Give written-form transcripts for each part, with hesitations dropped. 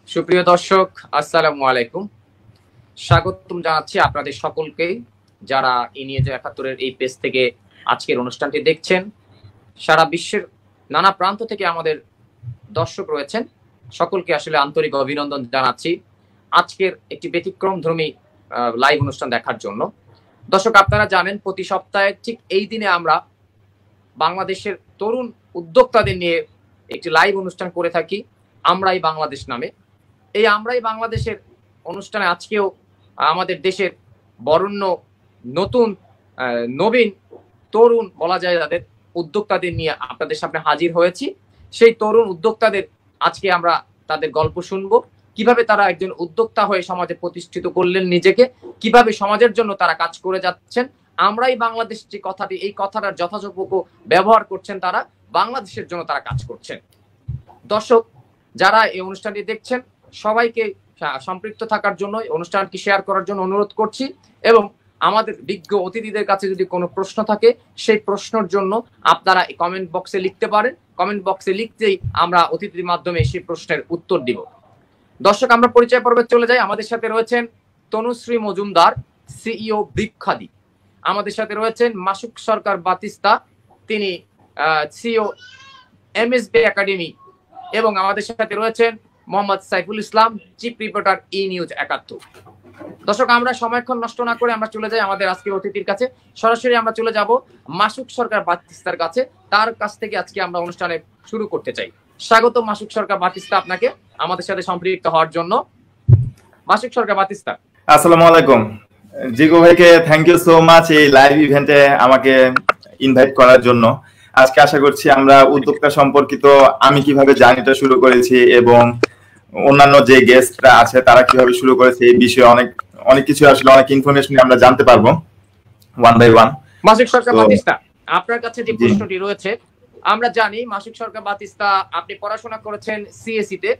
সুপ্রিয় দর্শক, আসসালামু আলাইকুম। স্বাগতম জানাচ্ছি আপনাদের সকলকে, যারা ইনিয়ে ৭১-এর এই পেজ থেকে আজকের অনুষ্ঠানটি দেখছেন। সারা বিশ্বের নানা প্রান্ত থেকে আমাদের দর্শক রয়েছেন, সকলকে আসলে আন্তরিক অভিনন্দন জানাচ্ছি আজকের একটি ব্যতিক্রমধর্মী লাইভ অনুষ্ঠান দেখার জন্য। দর্শক, আপনারা জানেন প্রতি সপ্তাহে ঠিক এই দিনে আমরা বাংলাদেশের তরুণ উদ্যোক্তাদের নিয়ে একটি লাইভ অনুষ্ঠান করে থাকি, আমরাই বাংলাদেশ নামে। এই আমরাই বাংলাদেশের অনুষ্ঠানে আজকেও আমাদের দেশের বরেণ্য নতুন নবীন তরুণ বলা যায় যাদের উদ্যোক্তাদের নিয়ে আপনাদের সামনে হাজির হয়েছি। সেই তরুণ উদ্যোক্তাদের আজকে আমরা তাদের গল্প শুনবো, কিভাবে তারা একজন উদ্যোক্তা হয়ে সমাজে প্রতিষ্ঠিত করলেন নিজেকে, কিভাবে সমাজের জন্য তারা কাজ করে যাচ্ছেন। আমরাই বাংলাদেশ যে কথাটি, এই কথাটার যথাযোগ্য ব্যবহার করছেন তারা, বাংলাদেশের জন্য তারা কাজ করছেন। দর্শক, যারা এই অনুষ্ঠানটি দেখছেন সবাইকে সম্পৃক্ত থাকার জন্য, অনুষ্ঠানটি শেয়ার করার জন্য অনুরোধ করছি। এবং আমাদের বিজ্ঞ অতিথিদের কাছে যদি কোনো প্রশ্ন থাকে, সেই প্রশ্নের জন্য আপনারা কমেন্ট বক্সে লিখতে পারেন। কমেন্ট বক্সে লিখতেই আমরা অতিথির মাধ্যমে সেই প্রশ্নের উত্তর দিব। দর্শক, আমরা পরিচয় পর্বে চলে যাই। আমাদের সাথে রয়েছেন তনুশ্রী মজুমদার, সিইও বৃক্ষাদি। আমাদের সাথে রয়েছেন মাসুক সরকার বাতিস্তা, তিনি সিইও এমএসবি একাডেমি। এবং আমাদের সাথে রয়েছেন মোহাম্মদ সাইফুল ইসলাম, চিফ রিপোর্টার ই নিউজ ৭১। দর্শক, আমরা সময়ক্ষণ নষ্ট না করে আমরা চলে যাই আমাদের আজকের অতিথির কাছে। সরাসরি আমরা চলে যাব মাসুক সরকার বাতিস্তার কাছে। তার কাছ থেকে আজকে আমরা অনুষ্ঠানে শুরু করতে চাই। স্বাগত মাসুক সরকার বাতিস্তা আপনাকে আমাদের সাথে সম্পৃক্ত হওয়ার জন্য। মাসুক সরকার বাতিস্তা, আসসালামু আলাইকুম। জিগো ভাইকে থ্যাংক ইউ সো মাচ এই লাইভ ইভেন্টে আমাকে ইনভাইট করার জন্য। আজকে আশা করছি আমরা উদ্যোক্তা সম্পর্কিত আমি কিভাবে জার্নিটা শুরু করেছি এবং অন্যান্য যে গেস্টরা আছে তারা কিভাবে শুরু করেছে এই বিষয়ে অনেক কিছু আসলে অনেক ইনফরমেশন আমরা জানতে পারবো one by one. Masuk Sarkar Batista, আপনার কাছে যে প্রশ্নটি রয়েছে, আমরা জানি মাসুক সরকার বাতিস্তা আপনি পড়াশোনা করেছেন সিএসসি তে,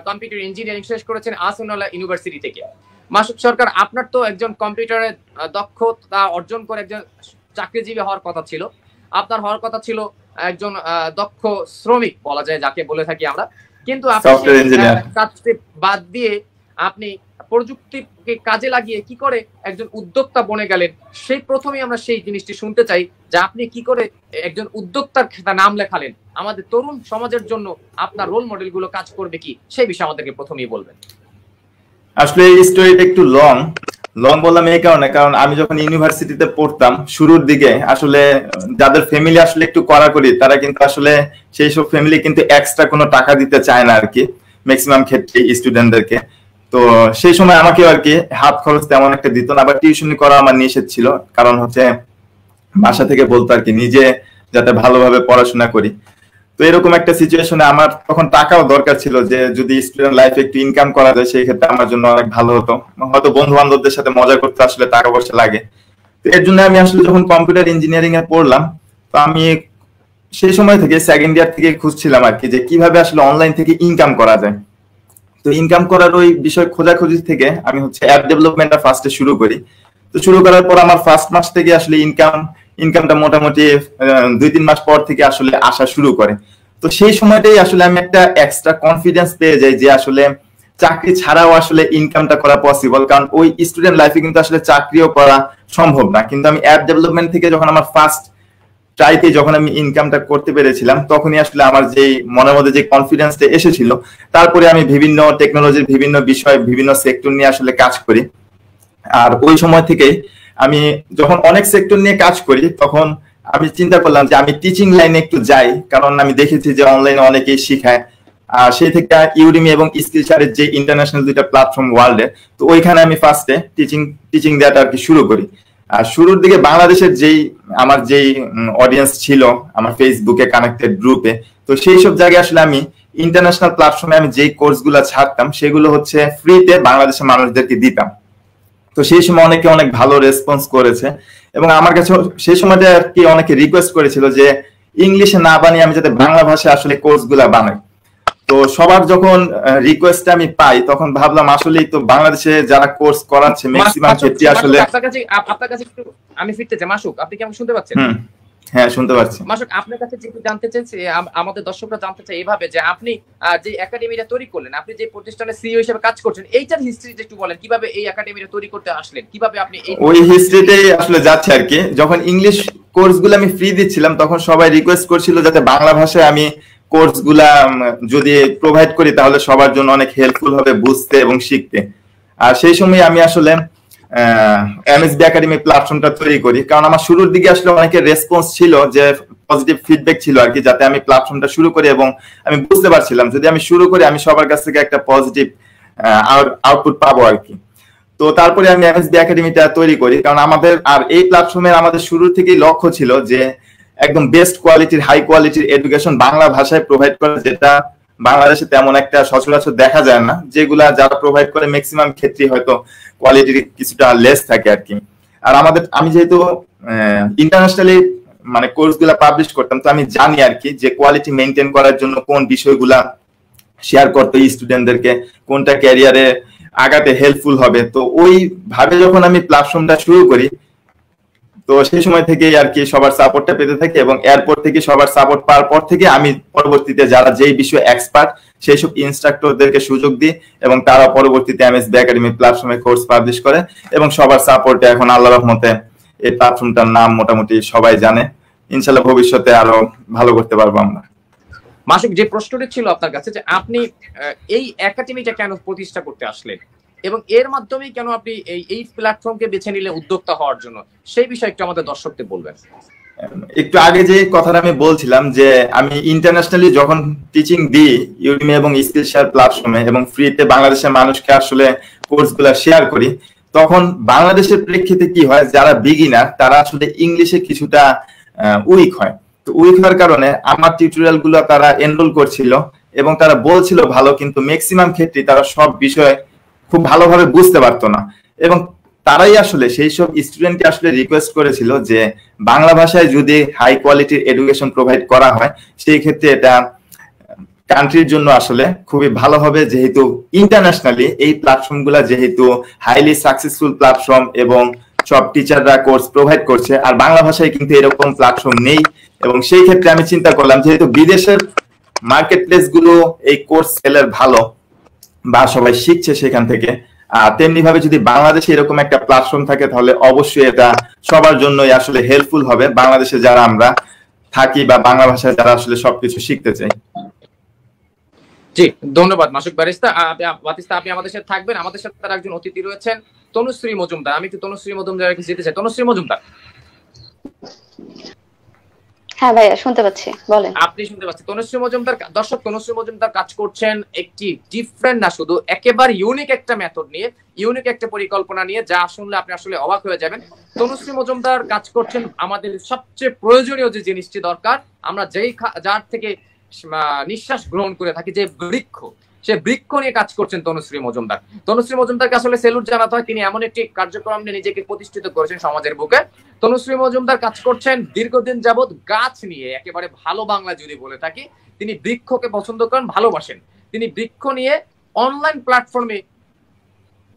কম্পিউটার ইঞ্জিনিয়ারিং শেষ করেছেন আসুনালা ইউনিভার্সিটি থেকে। মাসুক সরকার, আপনার তো একজন কম্পিউটারের দক্ষতা অর্জন করে একজন চাকরিজীবী হওয়ার কথা ছিল, আপনার হওয়ার কথা ছিল একজন দক্ষ শ্রমিক বলা যায় যাকে বলে থাকি আমরা। কিন্তু কাজটি বাদ দিয়ে আপনি প্রযুক্তিকে কাজে লাগিয়ে কি করে একজন উদ্যোক্তা বনে গেলেন, সেই প্রথমেই আমরা সেই জিনিসটি শুনতে চাই যে আপনি কি করে একজন উদ্যোক্তার নাম লেখালেন। আমাদের তরুণ সমাজের জন্য আপনার রোল মডেল গুলো কাজ করবে কি, সেই বিষয়ে আমাদেরকে প্রথমেই বলবেন। আসলে এই স্টোরিটা একটু লং বললাম এই কারণে, কারণ আমি যখন ইউনিভার্সিটিতে পড়তাম শুরুর দিকে আসলে যাদের ফ্যামিলি আসলে একটু কড়াকড়ি, তারা কিন্তু আসলে সেই সব ফ্যামিলি কিন্তু এক্সট্রা কোনো টাকা দিতে চায় না আর কি, ম্যাক্সিমাম ক্ষেত্রে স্টুডেন্টদেরকে। তো সেই সময় আমাকে আর কি হাত খরচ তেমন একটা দিত না, আবার টিউশনি করা আমার নিষেধ ছিল, কারণ হচ্ছে বাসা থেকে বলতো আর কি নিজে যাতে ভালোভাবে পড়াশোনা করি। তো এরকম একটা সিচুয়েশনে আমার তখন টাকাও দরকার ছিল, যে যদি স্টুডেন্ট লাইফে একটু ইনকাম করা যায় সেই ক্ষেত্রে আমার জন্য অনেক ভালো হতো। হয়তো বন্ধু বান্ধবদের সাথে মজা করতে আসলে টাকা পয়সা লাগে। তো এর জন্য আমি আসলে যখন কম্পিউটার ইঞ্জিনিয়ারিং এ পড়লাম, তো আমি সেই সময় থেকে সেকেন্ড ইয়ার থেকে খুঁজছিলাম আর কি যে কিভাবে আসলে অনলাইন থেকে ইনকাম করা যায়। তো ইনকাম করার ওই বিষয় খোঁজাখুঁজি থেকে আমি হচ্ছে অ্যাপ ডেভেলপমেন্টটা ফার্স্টে শুরু করি। তো শুরু করার পর আমার ফার্স্ট মাস থেকে আসলে ইনকামটা মোটামুটি 2-3 মাস পর থেকে আসলে আসা শুরু করে। তো সেই সময়টাই আসলে আমি একটা এক্সট্রা কনফিডেন্স পেয়ে যাই যে আসলে চাকরি ছাড়াও আসলে ইনকামটা করা পসিবল, কারণ ওই স্টুডেন্ট লাইফে কিন্তু আসলে চাকরিও করা সম্ভব না। কিন্তু আমি অ্যাপ ডেভেলপমেন্ট থেকে যখন আমার ফার্স্ট ট্রাইতে যখন আমি ইনকামটা করতে পেরেছিলাম, তখনই আসলে আমার যে মনের মধ্যে যে কনফিডেন্সটা এসেছিল, তারপরে আমি বিভিন্ন টেকনোলজির বিভিন্ন বিষয় বিভিন্ন সেক্টর নিয়ে আসলে কাজ করি। আর ওই সময় থেকে আমি যখন অনেক সেক্টর নিয়ে কাজ করি, তখন আমি চিন্তা করলাম যে আমি টিচিং লাইনে একটু যাই, কারণ আমি দেখেছি যে অনলাইনে অনেকেই শিখায়। আর সেই থেকে ইউডেমি এবং স্কিলশারের যে ইন্টারন্যাশনাল দুইটা প্ল্যাটফর্ম ওয়ার্ল্ডে, তো ওইখানে আমি ফার্স্টে টিচিং দেওয়াটা আর কি শুরু করি। আর শুরুর দিকে বাংলাদেশের আমার যেই অডিয়েন্স ছিল আমার ফেসবুকে কানেক্টেড গ্রুপে, তো সেই সব জায়গায় আসলে আমি ইন্টারন্যাশনাল প্ল্যাটফর্মে আমি যেই কোর্সগুলো ছাড়তাম সেগুলো হচ্ছে ফ্রিতে বাংলাদেশের মানুষদেরকে দিতাম। তো সেই সময় অনেকে অনেক ভালো রেসপন্স করেছে এবং আমার কাছে সেই সময়টা আর কি অনেকে রিকোয়েস্ট করেছিল যে ইংলিশে না বানিয়ে আমি যাতে বাংলা ভাষায় আসলে কোর্সগুলা বানাই। তো সবার যখন রিকোয়েস্ট আমি পাই, তখন ভাবলাম আসলেই তো বাংলাদেশে যারা কোর্স করাচ্ছে ম্যাক্সিমাম ক্ষেত্রে আসলে আপনার কাছে একটু আমি ফিরতে চাই। মাসুক, আপনি কি আমাকে শুনতে পাচ্ছেন? হ্যাঁ, শুনতে পাচ্ছি। মাসুক, আপনার কাছে যেহেতু জানতে চাইছে, আমাদের দর্শকরা জানতে চায় এইভাবে যে আপনি যে একাডেমিটা তৈরি করলেন, আপনি যে প্রতিষ্ঠানের সিইও হিসেবে কাজ করছেন, এইটার হিস্ট্রি একটু বলেন, কিভাবে এই একাডেমিটা তৈরি করতে আসলেন, কিভাবে আপনি এই ওই হিস্ট্রিতেই আসলে যাচ্ছে আর কি। যখন ইংলিশ কোর্সগুলো আমি ফ্রি দিচ্ছিলাম তখন সবাই রিকোয়েস্ট করছিল যাতে বাংলা ভাষায় আমি কোর্সগুলা যদি প্রোভাইড করি তাহলে সবার জন্য অনেক হেল্পফুল হবে বুঝতে এবং শিখতে। আর সেই সময় আমি আসলে এমএসবি একাডেমি প্ল্যাটফর্মটা তৈরি করি, কারণ আমার শুরুর দিকে আসলে অনেকের রেসপন্স ছিল, যে পজিটিভ ফিডব্যাক ছিল আর কি, যাতে আমি প্ল্যাটফর্মটা শুরু করি। এবং আমি বুঝতে পারছিলাম যদি আমি শুরু করি আমি সবার কাছ থেকে একটা পজিটিভ আউটপুট পাবো আর কি। তো তারপরে আমি এমএসবি একাডেমিটা তৈরি করি, কারণ আমাদের আর এই প্ল্যাটফর্মের আমাদের শুরু থেকেই লক্ষ্য ছিল যে একদম বেস্ট কোয়ালিটির, হাই কোয়ালিটির এডুকেশন বাংলা ভাষায় প্রোভাইড করা, যেটা বাংলাদেশে তেমন একটা সচরাচর দেখা যায় না। যেগুলা যারা প্রোভাইড করে ম্যাক্সিমাম ক্ষেত্রে হয়তো কোয়ালিটির কিছুটা লেস থাকে আর কি। আর আমি যেহেতু ইন্টারন্যাশনালি মানে কোর্সগুলা পাবলিশ করতাম, তো আমি জানি আর কি যে কোয়ালিটি মেনটেন করার জন্য কোন বিষয়গুলা শেয়ার করতে স্টুডেন্টদেরকে, কোনটা ক্যারিয়ারে আগাতে হেল্পফুল হবে। তো ওই ভাবে যখন আমি প্ল্যাটফর্মটা শুরু করি, তো সেই সময় থেকে আর কি সবার সাপোর্টটা পেতে থাকি, এবং এরপর থেকে সবার সাপোর্ট পাওয়ার পর থেকে আমি পরবর্তীতে যারা যেই বিষয়ে এক্সপার্ট সেই সব ইনস্ট্রাক্টরদেরকে সুযোগ দিই, এবং তারা পরবর্তীতে এমএসবি একাডেমি প্ল্যাটফর্মে কোর্স পাবলিশ করে। এবং সবার সাপোর্টে এখন আল্লাহর রহমতে এই প্ল্যাটফর্মটার নাম মোটামুটি সবাই জানে। ইনশাল্লাহ ভবিষ্যতে আরো ভালো করতে পারবো আমরা। মাসুক, যে প্রশ্নটি ছিল আপনার কাছে যে আপনি এই একাডেমিটা কেন প্রতিষ্ঠা করতে আসলেন এবং এর মাধ্যমে কেন আপনি এই প্ল্যাটফর্মকে বেছে নিলে উদ্যোক্তা হওয়ার জন্য, সেই বিষয়ে একটু আমাদের দর্শকদের বলবেন। একটু আগে যে কথাটা আমি বলছিলাম যে আমি ইন্টারন্যাশনালি যখন টিচিং দিই ইউডিমি এবং স্কিলশেয়ার প্ল্যাটফর্মে, এবং ফ্রিতে বাংলাদেশের মানুষকে আসলে কোর্সগুলো শেয়ার করি, তখন বাংলাদেশের প্রেক্ষিতে কি হয়, যারা বিগিনার তারা আসলে ইংলিশে কিছুটা উইক হয়। তো উইক হওয়ার কারণে আমার টিউটোরিয়াল গুলো তারা এনরোল করছিল এবং তারা বলছিল ভালো, কিন্তু ম্যাক্সিমাম ক্ষেত্রে তারা সব বিষয় খুব ভালোভাবে বুঝতে পারতো না। এবং তারাই আসলে সেই সব স্টুডেন্টকে আসলে রিকোয়েস্ট করেছিল যে বাংলা ভাষায় যদি হাই কোয়ালিটির এডুকেশন প্রোভাইড করা হয় সেই ক্ষেত্রে এটা কান্ট্রির জন্য আসলে খুবই ভালো হবে, যেহেতু ইন্টারন্যাশনালি এই প্ল্যাটফর্মগুলো যেহেতু হাইলি সাকসেসফুল প্ল্যাটফর্ম এবং সব টিচাররা কোর্স প্রোভাইড করছে, আর বাংলা ভাষায় কিন্তু এরকম প্ল্যাটফর্ম নেই। এবং সেই ক্ষেত্রে আমি চিন্তা করলাম যেহেতু বিদেশের মার্কেট প্লেস গুলো এই কোর্স সেলের ভালো বা সবাই শিখছে সেখান থেকে, তেমনি ভাবে যদি বাংলাদেশে এরকম একটা প্ল্যাটফর্ম থাকে তাহলে অবশ্যই এটা সবার জন্যই আসলে হেল্পফুল হবে, বাংলাদেশে যারা আমরা থাকি বা বাংলা ভাষায় যারা আসলে সবকিছু শিখতে চাই। জি, ধন্যবাদ মাসুক বাতিস্তা। আপনি আমাদের সাথে থাকবেন। আমাদের সাথে তার একজন অতিথি রয়েছেন, তনুশ্রী মজুমদার। আমি একটু তনুশ্রী মজুমদারকে যেতে চাই। তনুশ্রী মজুমদার। হ্যাঁ ভাইয়া, শুনতে পাচ্ছি, বলেন। আপনি শুনতে পাচ্ছেন। তনুশ্রী মজুমদার, দর্শক, তনুশ্রী মজুমদার কাজ করছেন একটি ডিফারেন্ট না, শুধু একেবারে ইউনিক একটা মেথড নিয়ে, ইউনিক একটা পরিকল্পনা নিয়ে, যা শুনলে আপনি আসলে অবাক হয়ে যাবেন। তনুশ্রী মজুমদার কাজ করছেন আমাদের সবচেয়ে প্রয়োজনীয় যে জিনিসটি দরকার, আমরা যার থেকে নিঃশ্বাস গ্রহণ করে থাকি, যে বৃক্ষ, সে বৃক্ষ নিয়ে কাজ করছেন তনুশ্রী মজুমদার। তনুশ্রী মজুমদারকে আসলে সেলুট জানাতে হয়, তিনি এমন একটি কার্যক্রম নিয়ে নিজেকে প্রতিষ্ঠিত করেছেন সমাজের বুকে। তনুশ্রী মজুমদার কাজ করছেন দীর্ঘদিন যাবৎ গাছ নিয়ে, একেবারে ভালো বাংলা যদি বলে থাকি, তিনি বৃক্ষকে পছন্দ করেন, ভালোবাসেন। তিনি বৃক্ষ নিয়ে অনলাইন প্ল্যাটফর্মে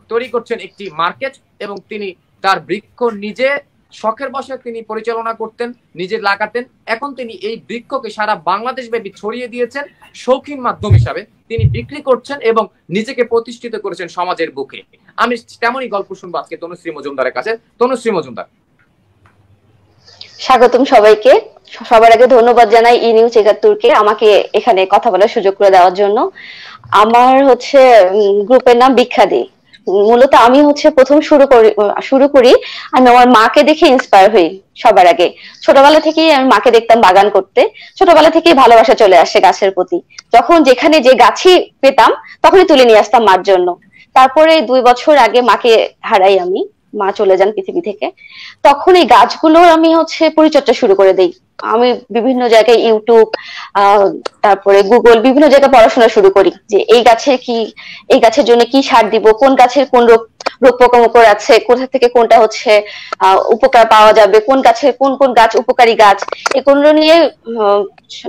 তৈরি করছেন একটি মার্কেট, এবং তিনি তার বৃক্ষ নিজে শখের বসে তিনি পরিচালনা করতেন, নিজে লাগাতেন। এখন তিনি এই বৃক্ষকে সারা বাংলাদেশ ব্যাপী ছড়িয়ে দিয়েছেন, শৌখিন মাধ্যম হিসাবে তিনি বিক্রি করছেন এবং নিজেকে প্রতিষ্ঠিত করেছেন সমাজের বুকে। আমি তেমনই গল্প শুনবো আজকে তনুশ্রী মজুমদারের কাছে। তনুশ্রী মজুমদার, স্বাগতম সবাইকে। সবার আগে ধন্যবাদ জানাই ই নিউজ ৭১কে আমাকে এখানে কথা বলার সুযোগ করে দেওয়ার জন্য। আমার গ্রুপের নাম বিখ্যাদি। মূলত আমি প্রথম শুরু করি আমি আমার মাকে দেখে ইন্সপায়ার হই। সবার আগে ছোটবেলা থেকেই আমি মাকে দেখতাম বাগান করতে, ছোটবেলা থেকেই ভালোবাসা চলে আসে গাছের প্রতি। যখন যেখানে যে গাছই পেতাম তখনই তুলে নিয়ে আসতাম মার জন্য। তারপরে ২ বছর আগে মাকে হারাই আমি, মা চলে যান পৃথিবী থেকে। তখন এই গাছগুলোর আমি পরিচর্যা শুরু করে দেই। আমি বিভিন্ন জায়গায় ইউটিউব, তারপরে গুগল, বিভিন্ন জায়গায় পড়াশোনা শুরু করি যে এই গাছের জন্য কি সার দিব, কোন গাছের কোন রোগ পোকামাকড় আছে, কোথা থেকে কোনটা উপকার পাওয়া যাবে, কোন গাছের কোন কোন গাছ উপকারী গাছ, এগুলো নিয়ে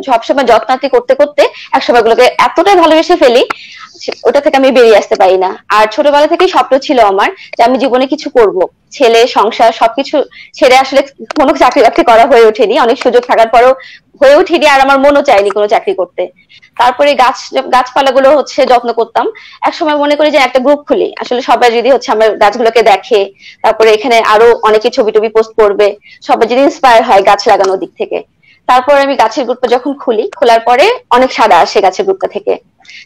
সবসময় যত্নার্থী করতে করতে একসময় গুলোকে এতটাই ভালোবেসে ফেলি ওটা থেকে আমি বেরিয়ে আসতে পারি না। আর ছোটবেলা থেকেই স্বপ্ন ছিল আমার যে আমি জীবনে কিছু করব, ছেলে সংসার সবকিছু ছেড়ে আসলে কোনো চাকরি বাকরি করা হয়ে ওঠেনি, অনেক সুযোগ থাকার পরেও হয়ে ওঠেনি, আর আমার মনও চাইনি কোনো চাকরি করতে। তারপরে গাছপালাগুলো হচ্ছে যত্ন করতাম। একসময় মনে করি যে একটা গ্রুপ খুলি, আসলে সবাই যদি হচ্ছে আমার গাছগুলোকে দেখে, তারপরে এখানে আরো অনেকে ছবি টবি পোস্ট করবে, সবাই যদি ইন্সপায়ার হয় গাছ লাগানোর দিক থেকে। তারপরে আমি গাছের গ্রুপটা যখন খুলি, খোলার পরে অনেক সাড়া আসে গাছের গ্রুপটা থেকে।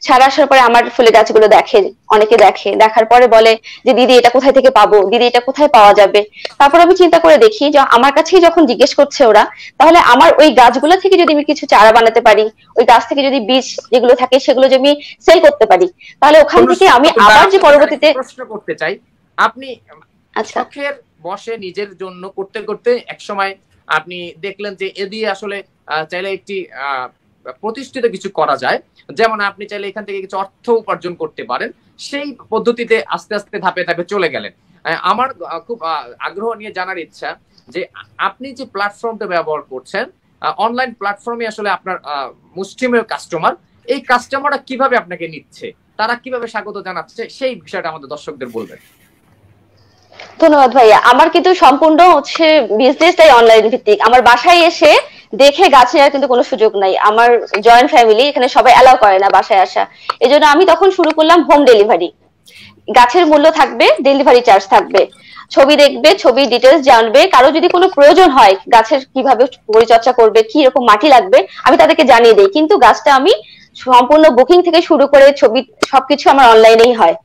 সাড়া আসার পরে আমার ফুলের গাছগুলো দেখে, অনেকে দেখে, দেখার পরে বলে যে দিদি এটা কোথায় থেকে পাবো, দিদি এটা কোথায় পাওয়া যাবে। তারপর আমি চিন্তা করে দেখি যে আমার কাছেই যখন জিজ্ঞেস করছে ওরা, তাহলে আমার ওই গাছগুলো থেকে যদি আমি কিছু চারা বানাতে পারি, ওই গাছ থেকে যদি বীজ যেগুলো থাকে সেগুলো যদি আমি সেল করতে পারি, তাহলে ওখান থেকে আমি আবার যে পরবর্তীতে প্রশ্ন করতে চাই, আপনি শখের বসে নিজের জন্য করতে করতে একসময় আপনি দেখলেন যে এ দিয়ে আসলে চাইলে একটি প্রতিষ্ঠিত কিছু করা যায়, যেমন আপনি চাইলে এখান থেকে কিছু অর্থ উপার্জন করতে পারেন, সেই পদ্ধতিতে আস্তে আস্তে ধাপে ধাপে চলে গেলেন। আমার খুব আগ্রহ নিয়ে জানার ইচ্ছা যে আপনি যে প্ল্যাটফর্মটা ব্যবহার করছেন, অনলাইন প্ল্যাটফর্মে আসলে আপনার মুসলিমের কাস্টমার, এই কাস্টমাররা কিভাবে আপনাকে নিচ্ছে, তারা কিভাবে স্বাগত জানাচ্ছে, সেই বিষয়টা আমাদের দর্শকদের বলবেন। ধন্যবাদ ভাইয়া। আমার কিন্তু সম্পূর্ণ হচ্ছে বিজনেসটাই অনলাইন ভিত্তিক। আমার বাসায় এসে দেখে গাছ নেওয়ার কিন্তু কোনো সুযোগ নাই। আমার জয়েন্ট ফ্যামিলি, এখানে সবাই অ্যালাউ করে না বাসায় আসা। এজন্য আমি তখন শুরু করলাম হোম ডেলিভারি। গাছের মূল্য থাকবে, ডেলিভারি চার্জ থাকবে, ছবি দেখবে, ছবি ডিটেলস জানবে, কারো যদি কোনো প্রয়োজন হয় গাছের কিভাবে পরিচর্যা করবে, কি রকম মাটি লাগবে, আমি তাদেরকে জানিয়ে দিই। কিন্তু গাছটা আমি সম্পূর্ণ বুকিং থেকে শুরু করে ছবি সবকিছু আমার অনলাইনেই হয়।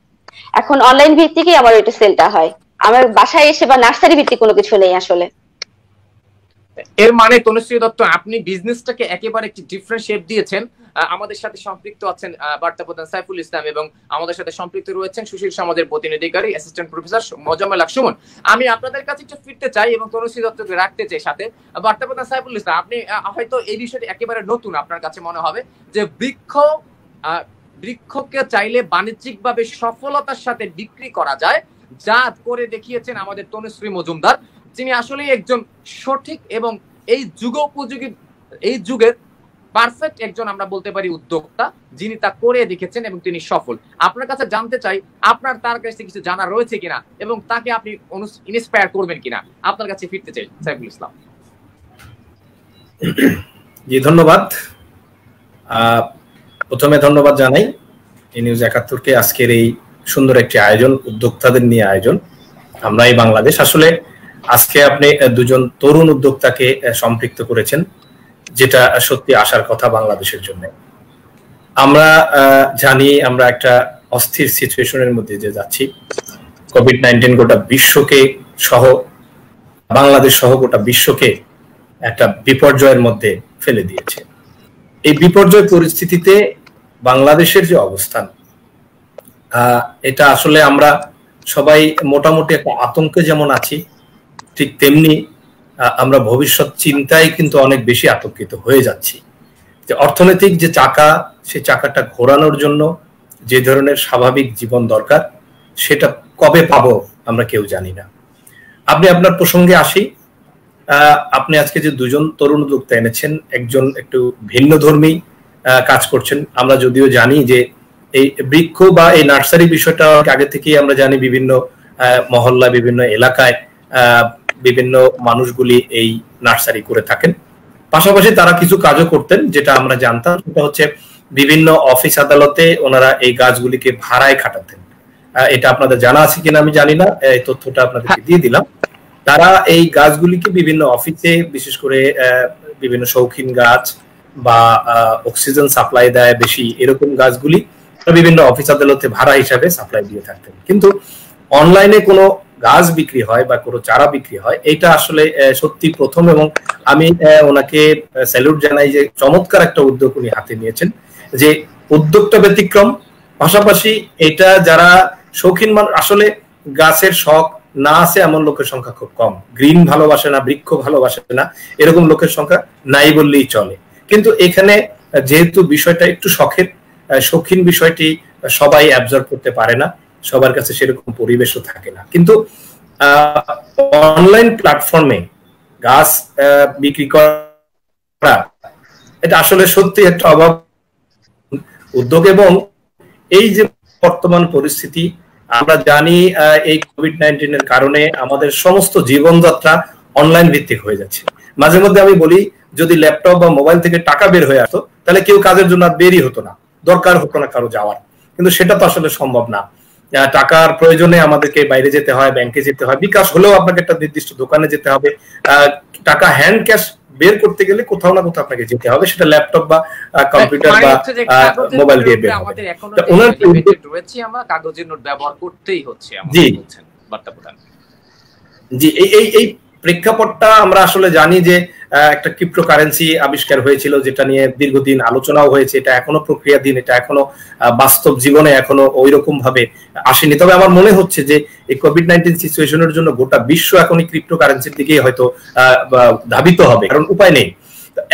এখন অনলাইন ভিত্তিকই আমার এটা সেলটা হয়, আমার বাসায় এসে বা নার্সারি ভিত্তিক কোনো কিছু নেই আসলে। এর মানে তনুশ্রী দত্ত, আপনি বিজনেসটাকে একেবারে একটি ডিফারেন্ট শেপ দিয়েছেন। আমাদের সাথে সম্পৃক্ত আছেন বার্তা প্রধান সাইফুল ইসলাম এবং আমাদের সাথে সম্পৃক্ত রয়েছেন সুশীল সমাজের প্রতিনিধিকারী অ্যাসিস্ট্যান্ট প্রফেসর মোজাম্মেল হক সুমন। আমি আপনাদের কাছে একটু ফিরতে চাই এবং তনুশ্রী দত্তকে রাখতে চাই সাথে। বার্তা প্রধান সাইফুল ইসলাম, আপনি হয়তো এই বিষয়টি একেবারে নতুন, আপনার কাছে মনে হবে যে বৃক্ষকে চাইলে বাণিজ্যিকভাবে সফলতার সাথে বিক্রি করা যায়, যা করে দেখিয়েছেন আমাদের তনুশ্রী মজুমদার। তিনি আসলে একজন সঠিক এবং এই যুগোপযোগী, এই যুগের পারফেক্ট একজন আমরা বলতে পারি উদ্যোক্তা, যিনি তা করে দেখেছেন এবং তিনি সফল। আপনার কাছে জানতে চাই আপনার তার কাছে কিছু জানা রয়েছে কিনা এবং তাকে আপনি ইন্সপায়ার করবেন কিনা, আপনার কাছে ফিরতে চাই সাইফুল ইসলাম। জি ধন্যবাদ। প্রথমে ধন্যবাদ জানাই নিউজ ৭১কে আজকের এই সুন্দর একটি আয়োজন, উদ্যোক্তাদের নিয়ে আয়োজন আমরাই বাংলাদেশ। আসলে আজকে আপনি দুজন তরুণ উদ্যোক্তাকে সম্পৃক্ত করেছেন, যেটা সত্যি আসার কথা বাংলাদেশের জন্য। আমরা জানি আমরা একটা অস্থির সিচুয়েশনের মধ্যে যে যাচ্ছি। কোভিড-19 গোটা বিশ্বকে সহ বাংলাদেশ সহ গোটা বিশ্বকে একটা বিপর্যয়ের মধ্যে ফেলে দিয়েছে। এই বিপর্যয় পরিস্থিতিতে বাংলাদেশের যে অবস্থান, এটা আসলে আমরা সবাই মোটামুটি একটা আতঙ্কে যেমন আছি, ঠিক তেমনি আমরা ভবিষ্যৎ চিন্তায় কিন্তু অনেক বেশি আতঙ্কিত হয়ে যাচ্ছি। যে অর্থনৈতিক যে চাকা, সেই চাকাটা ঘোরানোর জন্য যে ধরনের স্বাভাবিক জীবন দরকার, সেটা কবে পাবো আমরা কেউ জানি না। আপনি আপনার প্রসঙ্গে আসি। আপনি আজকে যে দুজন তরুণ উদ্যোক্তা এনেছেন, একজন একটু ভিন্নধর্মী কাজ করছেন। আমরা যদিও জানি যে এই বৃক্ষ বা এই নার্সারি বিষয়টা আগে থেকেই আমরা জানি, বিভিন্ন মহল্লা, বিভিন্ন এলাকায় বিভিন্ন মানুষগুলি এই নার্সারি করে থাকেন। পাশাপাশি তারা কিছু কাজও করতেন, যেটা আমরা জানতাম, সেটা হচ্ছে বিভিন্ন অফিস আদালতে ওনারা এই গাছগুলিকে ভাড়ায় খাটাতেন। এটা আপনাদের জানা আছে কিনা আমি জানি না, এই তথ্যটা আপনাদেরকে দিয়ে দিলাম। তারা এই গাছগুলিকে বিভিন্ন অফিসে, বিশেষ করে বিভিন্ন শৌখিন গাছ বা অক্সিজেন সাপ্লাই দেয় বেশি, এরকম গাছগুলি বিভিন্ন অফিস আদালতে ভাড়া হিসাবে সাপ্লাই দিয়ে থাকতেন। কিন্তু অনলাইনে কোনো গাছ বিক্রি হয় বা কোনো চারা বিক্রি হয়, এটা আসলে সত্যি প্রথম, এবং আমি ওনাকে স্যালুট জানাই যে চমৎকার একটা উদ্যোগ উনি হাতে নিয়েছেন। যে উদ্যোগটা ব্যতিক্রম, পাশাপাশি এটা যারা শৌখিন মানুষ, আসলে গাছের শখ না আছে এমন লোকের সংখ্যা খুব কম। গ্রিন ভালোবাসে না, বৃক্ষ ভালোবাসে না, এরকম লোকের সংখ্যা নাই বললেই চলে। কিন্তু এখানে যেহেতু বিষয়টা একটু শখের, শৌখিন বিষয়টি সবাই অ্যাবজর্ব করতে পারে না, সবার কাছে সেরকম পরিবেশও থাকে না। কিন্তু অনলাইন প্ল্যাটফর্মে গাছ বিক্রি করা, এটা আসলে সত্যি একটা অভাব উদ্যোগ, এবং এই যে বর্তমান পরিস্থিতি, আমরা জানি এই কোভিড-19 এর কারণে আমাদের সমস্ত জীবনযাত্রা অনলাইন ভিত্তিক হয়ে যাচ্ছে। মাঝে মধ্যে আমি বলি, যদি ল্যাপটপ বা মোবাইল থেকে টাকা বের হয়ে আসতো তাহলে কেউ কাজের জন্য আর বেরই হতো না, দরকার হতো না কারো যাওয়ার। কিন্তু সেটা তো আসলে সম্ভব না। টাকার প্রয়োজনে আমাদেরকে বাইরে যেতে হয়, ব্যাংকে যেতে হয়, বিকাশ হলেও আপনাকে একটা নির্দিষ্ট দোকানে যেতে হবে। টাকা হ্যান্ড ক্যাশ বের করতে গেলে কোথাও না কোথাও আপনাকে যেতে হবে, সেটা ল্যাপটপ বা কম্পিউটার বা মোবাইল দিয়ে বের হবে। ওনার রয়েছে, আমরা কাগজের নোট ব্যবহার করতেই হচ্ছে আমাদের বলছেন বার্তা প্রদান। জি, এই প্রেক্ষাপটটা আমরা আসলে জানি যে একটা ক্রিপ্টোকারেন্সি আবিষ্কার হয়েছিল, যেটা নিয়ে দীর্ঘদিন আলোচনাও হয়েছে। এটা এখনো প্রক্রিয়াধীন, এটা এখনো বাস্তব জীবনে এখনো ওই রকম ভাবে আসেনি। তবে আমার মনে হচ্ছে যে এই কোভিড-19 সিচুয়েশনের জন্য গোটা বিশ্ব এখন এই ক্রিপ্টোকারেন্সির দিকেই হয়তো ধাবিত হবে, কারণ উপায় নেই।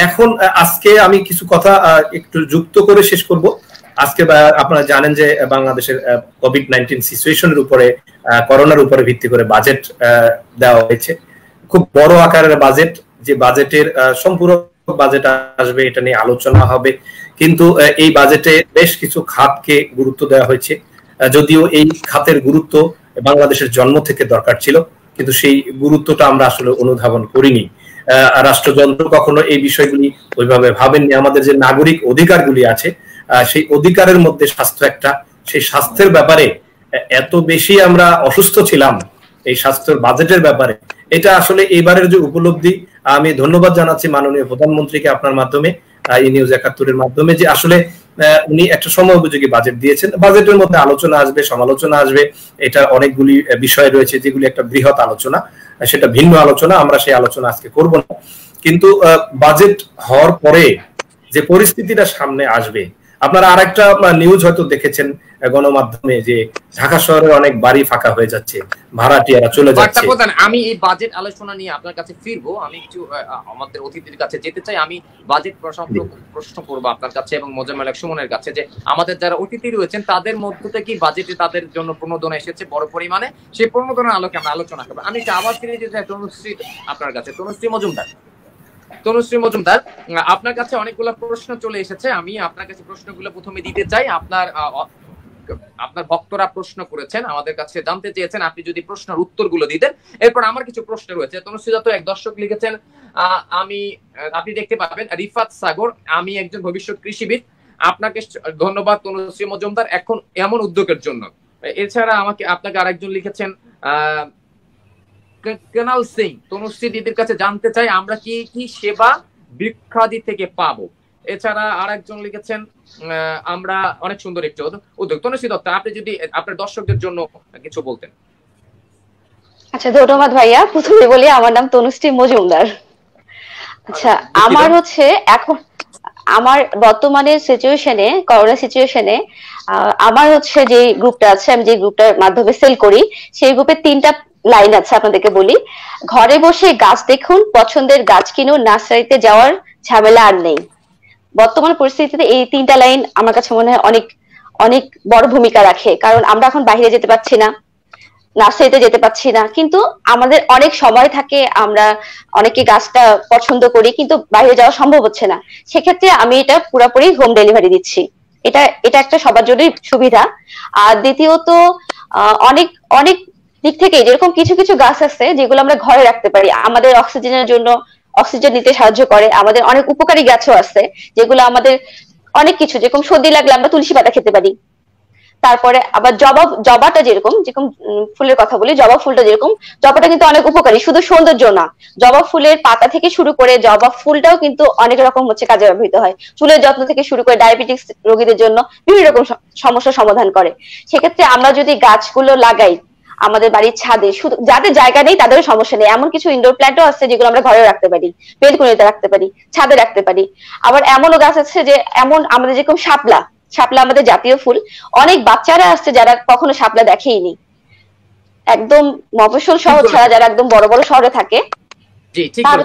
এখন আজকে আমি কিছু কথা একটু যুক্ত করে শেষ করব। আজকে আপনারা জানেন যে বাংলাদেশের কোভিড-19 সিচুয়েশনের উপরে, করোনার উপরে ভিত্তি করে বাজেট দেওয়া হয়েছে। খুব বড় আকারের বাজেট, যে বাজেটের সম্পূর্ণ বাজেট আসবে এটা নিয়ে আলোচনা হবে। কিন্তু এই বাজেটে বেশ কিছু খাতকে গুরুত্ব দেওয়া হয়েছে, যদিও এই খাতের গুরুত্ব বাংলাদেশের জন্ম থেকে দরকার ছিল, কিন্তু সেই গুরুত্বটা আমরা আসলে অনুধাবন করিনি। রাষ্ট্রযন্ত্র কখনো এই বিষয়গুলি ওইভাবে ভাবেননি। আমাদের যে নাগরিক অধিকারগুলি আছে, সেই অধিকারের মধ্যে স্বাস্থ্য একটা, সেই স্বাস্থ্যের ব্যাপারে এত বেশি আমরা অসুস্থ ছিলাম এই স্বাস্থ্যের বাজেটের ব্যাপারে। এটা আসলে এবারের যে উপলব্ধি, আমি ধন্যবাদ জানাচ্ছি মাননীয় প্রধানমন্ত্রীকে আপনার মাধ্যমে, ই নিউজ ৭১-এর মাধ্যমে, যে আসলে উনি একটা সময় উপযোগী বাজেট দিয়েছেন। বাজেটের মধ্যে আলোচনা আসবে, সমালোচনা আসবে, এটা অনেকগুলি বিষয় রয়েছে যেগুলি একটা বৃহৎ আলোচনা, সেটা ভিন্ন আলোচনা, আমরা সেই আলোচনা আজকে করব না। কিন্তু বাজেট হওয়ার পরে যে পরিস্থিতিটা সামনে আসবে, আপনারা আরেকটা নিউজ হয়তো দেখেছেন গণমাধ্যমে, যে ঢাকা শহরের অনেক বাড়ি ফাঁকা হয়ে যাচ্ছে, ভাড়াটিয়ারা চলে যাচ্ছে। আমি এই বাজেট আলোচনা নিয়ে আপনার কাছে ফিরবো, আমি একটু আমাদের অতিথির কাছে যেতে চাই। আমি বাজেট প্রশ্ন করবো আপনার কাছে এবং মোজাম্মেল হক সুমনের কাছে, যে আমাদের যারা অতিথি রয়েছেন তাদের মধ্য থেকে বাজেটে তাদের জন্য প্রণোদনা এসেছে বড় পরিমাণে, সেই প্রণোদনার আলোকে আমরা আলোচনা করবো। আমি আবার ফিরে যেতে চাই তনুশ্রী আপনার কাছে। তনুশ্রী মজুমদার, আপনার কাছে অনেকগুলো প্রশ্ন চলে এসেছে। আমি আপনার কাছে প্রশ্নগুলো প্রথমে দিতে চাই। আপনার ভক্তরা প্রশ্ন করেছেন, আমাদের কাছে জানতে চেয়েছেন, আপনি যদি প্রশ্নের উত্তরগুলো দিতেন। এরপর আমার কিছু প্রশ্ন রয়েছে। তনুশ্রী দত্ত এক দর্শক লিখেছেন, আপনি দেখতে পাবেন, রিফাত সাগর, আমি একজন ভবিষ্যৎ কৃষিবিদ। আপনাকে ধন্যবাদ তনুশ্রী মজুমদার এখন এমন উদ্যোগের জন্য। এছাড়া আপনাকে আরেকজন লিখেছেন, কেনাল সিং, তনুশ্রী দিদির কাছে জানতে চাই আমরা কি কি সেবা বৃক্ষাদি থেকে পাবো। এছাড়া আরেকজন লিখেছেন, আমরা অনেক সুন্দর একটি উদ্যোগ। তনুশ্রী দত্ত, আপনি যদি আপনার দর্শকদের জন্য কিছু বলতেন। আচ্ছা, ধন্যবাদ ভাইয়া। প্রথমে বলি আমার নাম তনুশ্রী মজুমদার। আচ্ছা, আমার হচ্ছে এখন আমার বর্তমানে সিচুয়েশনে, করোনা সিচুয়েশনে, আমার হচ্ছে যে গ্রুপটা আছে, আমি যে গ্রুপটার মাধ্যমে সেল করি, সেই গ্রুপে 3টা লাইন আছে, আপনাদেরকে বলি। ঘরে বসে গাছ দেখুন, পছন্দের গাছ কিনুন, নার্সারিতে যাওয়ার ঝামেলা আর নেই। বর্তমান পরিস্থিতিতে এই 3টা লাইন আমার কাছে মনে হয় অনেক অনেক বড় ভূমিকা রাখে। কারণ আমরা এখন বাইরে যেতে পারছি না, নার্সারিতে যেতে পারছি না, কিন্তু আমাদের অনেক সময় থাকে, আমরা অনেকে গাছটা পছন্দ করি, কিন্তু বাইরে যাওয়া সম্ভব হচ্ছে না। সেক্ষেত্রে আমি এটা পুরোপুরি হোম ডেলিভারি দিচ্ছি। এটা একটা সবার জন্যই সুবিধা। আর দ্বিতীয়ত, অনেক অনেক দিক থেকে যেরকম কিছু কিছু গাছ আছে যেগুলো আমরা ঘরে রাখতে পারি, আমাদের অক্সিজেনের জন্য, অক্সিজেন নিতে সাহায্য করে। আমাদের অনেক উপকারী গাছও আছে যেগুলো আমাদের অনেক কিছু, যেরকম সর্দি লাগলে আমরা তুলসী পাতা খেতে পারি। তারপরে আবার জবাটা যেরকম ফুলের কথা বলি, জবা ফুলটা যেরকম, জবাটা কিন্তু অনেক উপকারী, শুধু সৌন্দর্য না, জবা ফুলের পাতা থেকে শুরু করে জবা ফুলটাও কিন্তু অনেক রকম হচ্ছে কাজে ব্যবহৃত হয়। চুলের যত্ন থেকে শুরু করে ডায়াবেটিস রোগীদের জন্য বিভিন্ন রকম সমস্যার সমাধান করে। সেক্ষেত্রে আমরা যদি গাছগুলো লাগাই আমাদের বাড়ির ছাদে, শুধু যাদের জায়গা নেই তাদেরও সমস্যা নেই, এমন কিছু ইনডোর প্ল্যান্টও আছে যেগুলো আমরা ঘরে রাখতে পারি, বেলকনিতে রাখতে পারি, ছাদে রাখতে পারি। আবার এমনও গাছ আছে যে, এমন আমাদের যেরকম শাপলা আমাদের জাতীয় ফুল, অনেক বাচ্চারা আসছে যারা কখনো শাপলা দেখেইনি, একদম মফস্বল শহর ছাড়া যারা একদম বড় বড় শহরে থাকে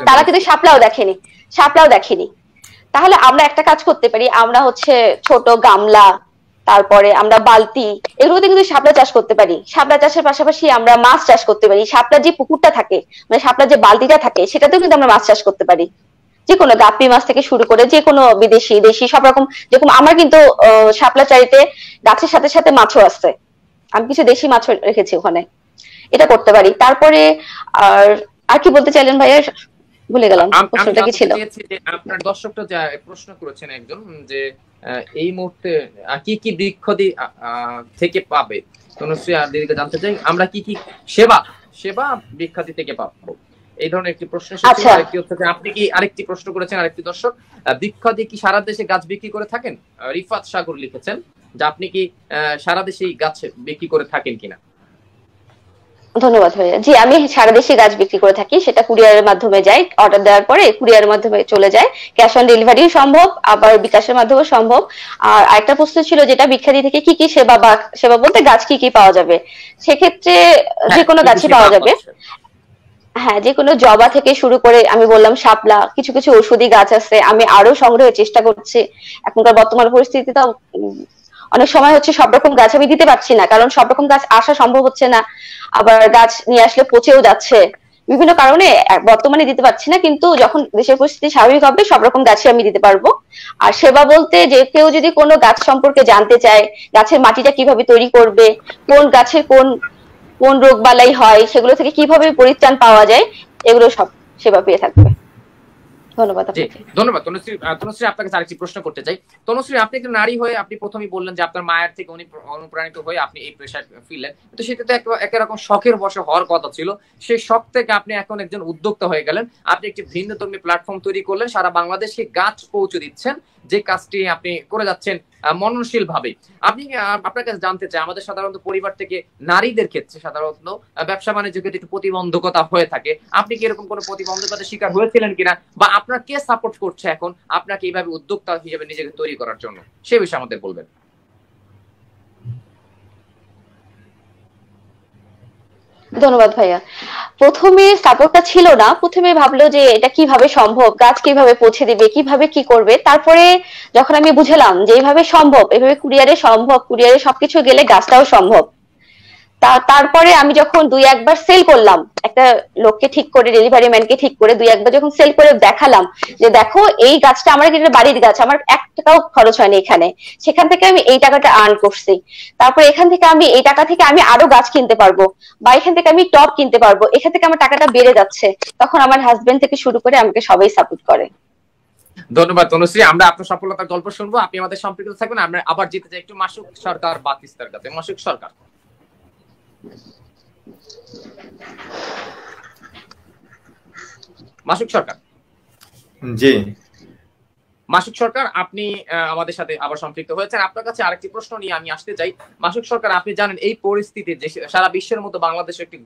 তারা কিন্তু শাপলাও দেখেনি। তাহলে আমরা একটা কাজ করতে পারি, আমরা হচ্ছে ছোট গামলা, তারপরে আমরা বালতি, এগুলোতে কিন্তু শাপলা চাষ করতে পারি। শাপলা চাষের পাশাপাশি আমরা মাছ চাষ করতে পারি। শাপলা যে পুকুরটা থাকে, মানে শাপলা যে বালতিটা থাকে, সেটাতেও কিন্তু আমরা মাছ চাষ করতে পারি। যে কোনো গাপ্পি মাছ থেকে শুরু করে যে কোনো বিদেশি দেশি সব রকম, যেরকম আমার কিন্তু শাপলা চাইতে গাছের সাথে সাথে মাছও আছে, আমি কিছু দেশি মাছ রেখেছি ওখানে, এটা করতে পারি। তারপরে আর আর কি বলতে চাইলেন ভাইয়া, ভুলে গেলাম প্রশ্নটা কি ছিল। আপনার দর্শকটা যা প্রশ্ন করেছেন একজন যে এই মুহূর্তে কি কি বৃক্ষদি থেকে পাবে, তনুশ্রী আর দিদিকে জানতে চাই আমরা কি কি সেবা বৃক্ষাদি থেকে পাবো, এই ধরনের একটি প্রশ্ন। আরেকটি হচ্ছে আপনি কি আরেকটি প্রশ্ন করেছেন আরেকটি দর্শক, বৃক্ষাদি কি সারা দেশে গাছ বিক্রি করে থাকেন? রিফাত সাগর লিখেছেন যে আপনি কি সারা দেশে গাছ বিক্রি করে থাকেন কিনা। ধন্যবাদ ভাইয়া। জি, আমি সারা দেশে গাছ বিক্রি করে থাকি, সেটা কুরিয়ারের মাধ্যমে যায়, অর্ডার দেওয়ার পরে কুরিয়ারের মাধ্যমে চলে যায়, ক্যাশ অন ডেলিভারি সম্ভব, আবার বিকাশের মাধ্যমে সম্ভব। আর আরেকটা প্রশ্ন ছিল যেটা বৃক্ষাদি থেকে কি কি সেবা, বা সেবা বলতে গাছ কি কি পাওয়া যাবে, সেক্ষেত্রে যে কোনো গাছই পাওয়া যাবে। হ্যাঁ, যে কোনো জবা থেকে শুরু করে আমি বললাম শাপলা, কিছু কিছু ঔষধি গাছ আছে, আমি আরো সংগ্রহের চেষ্টা করছি। এখনকার বর্তমান পরিস্থিতিতে অনেক সময় হচ্ছে সব রকম গাছ আমি দিতে পারছি না, কারণ সব রকম গাছ আসা সম্ভব হচ্ছে না, আবার গাছ নিয়ে আসলে পচেও যাচ্ছে, বিভিন্ন কারণে বর্তমানে দিতে পারছি না। কিন্তু যখন দেশের পরিস্থিতি স্বাভাবিক হবে সব রকম গাছই আমি দিতে পারবো। আর সেবা বলতে যে কেউ যদি কোনো গাছ সম্পর্কে জানতে চায়, গাছের মাটিটা কিভাবে তৈরি করবে, কোন গাছের কোন রোগ বালাই হয়, সেগুলো থেকে কিভাবে পরিত্রাণ পাওয়া যায়, এগুলো সব সেবা পেয়ে থাকবে। ধন্যবাদ আপনাকে। ধন্যবাদ তনুশ্রী। তনুশ্রী আপনাকে আরেকটি প্রশ্ন করতে চাই। তনুশ্রী, আপনি একজন নারী হয়ে আপনি প্রথমেই বললেন যে আপনার মায়ের থেকে উনি অনুপ্রাণিত হয়ে আপনি এই পেশায় ফিরলেন, তো সেটা তো একরকম শখের বশে হওয়ার কথা ছিল, সেই শখ থেকে আপনি এখন একজন উদ্যোক্তা হয়ে গেলেন, আপনি একটি ভিন্নধর্মী প্ল্যাটফর্ম তৈরি করলেন, সারা বাংলাদেশে গাছ পৌঁছে দিচ্ছেন, যে কাজটি আপনি করে যাচ্ছেন মননশীল ভাবে। আপনি আপনার কাছে জানতে চাই, আমাদের সাধারণত পরিবার থেকে নারীদের ক্ষেত্রে সাধারণত ব্যবসা বাণিজ্যের ক্ষেত্রে একটু প্রতিবন্ধকতা হয়ে থাকে, আপনি কি এরকম কোনো প্রতিবন্ধকতার শিকার হয়েছিলেন কিনা, বা আপনার কে সাপোর্ট করছে এখন আপনাকে এইভাবে উদ্যোক্তা হিসেবে নিজেকে তৈরি করার জন্য, সে বিষয়ে আমাদের বলবেন। ধন্যবাদ ভাইয়া। প্রথমে সাপোর্টটা ছিল না, প্রথমে ভাবলো যে এটা কিভাবে সম্ভব, গাছ কিভাবে পৌঁছে দিবে, কিভাবে কি করবে। তারপরে যখন আমি বুঝলাম যে এইভাবে সম্ভব, এভাবে কুরিয়ারে সম্ভব, কুরিয়ারে সবকিছু গেলে গাছটাও সম্ভব, তারপরে আমি যখন দুই একবার সেল করলাম, একটা লোককে ঠিক করে, ডেলিভারি ম্যানকে ঠিক করে দুই একবার যখন সেল করে দেখালাম যে দেখো এই গাছটা আমার কিন্তু বাড়ির গাছ, আমার 1 টাকাও খরচ হয়নি এখানে, সেখান থেকে আমি এই টাকাটা আর্ন করছি, তারপরে এখান থেকে আমি এই টাকা থেকে আমি আরো গাছ কিনতে পারবো, বা এখান থেকে আমি টব কিনতে পারবো, এখান থেকে আমার টাকাটা বেড়ে যাচ্ছে, তখন আমার হাজবেন্ড থেকে শুরু করে আমাকে সবাই সাপোর্ট করে। ধন্যবাদ তনুশ্রী। আমরা আপনার সফলতার গল্প শুনবো, আপনি আমাদের সম্পৃক্ত থাকবেন। আমরা আবার যেতে চাই একটু মাসুক সরকার বাতিস্তার কাছে। মাসুক সরকার, মাসুক সরকার। জি মাসুক সরকার, আপনি আমাদের সাথে আবার সম্পৃক্ত হয়েছেন। আপনার কাছে আরেকটি প্রশ্ন নিয়ে আমি আসতে চাই। মাসুক সরকার, আপনি জানেন এই পরিস্থিতি যে সারা বিশ্বের মতো বাংলাদেশে একটি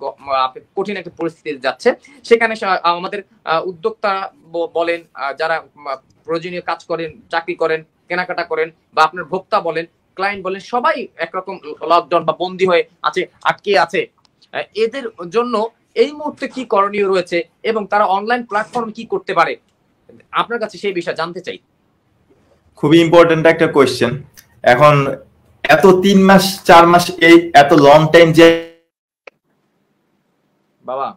কঠিন একটি পরিস্থিতি যাচ্ছে, সেখানে আমাদের উদ্যোক্তা বলেন, যারা প্রয়োজনীয় কাজ করেন, চাকরি করেন, কেনাকাটা করেন, বা আপনার ভোক্তা বলেন, ক্লায়েন্ট বলেন, সবাই একরকম লকডাউন বা বন্দী হয়ে আছে, আটকে আছে। এদের জন্য এই মুহূর্তে কি করণীয় রয়েছে এবং তারা অনলাইন প্ল্যাটফর্ম কি করতে পারে, আপনার কাছে সেই বিষয়ে জানতে চাই। খুবই ইম্পর্টেন্ট একটা কোয়েশ্চেন। এখন এত 3 মাস 4 মাস এই এত লং টাইম যে বাবা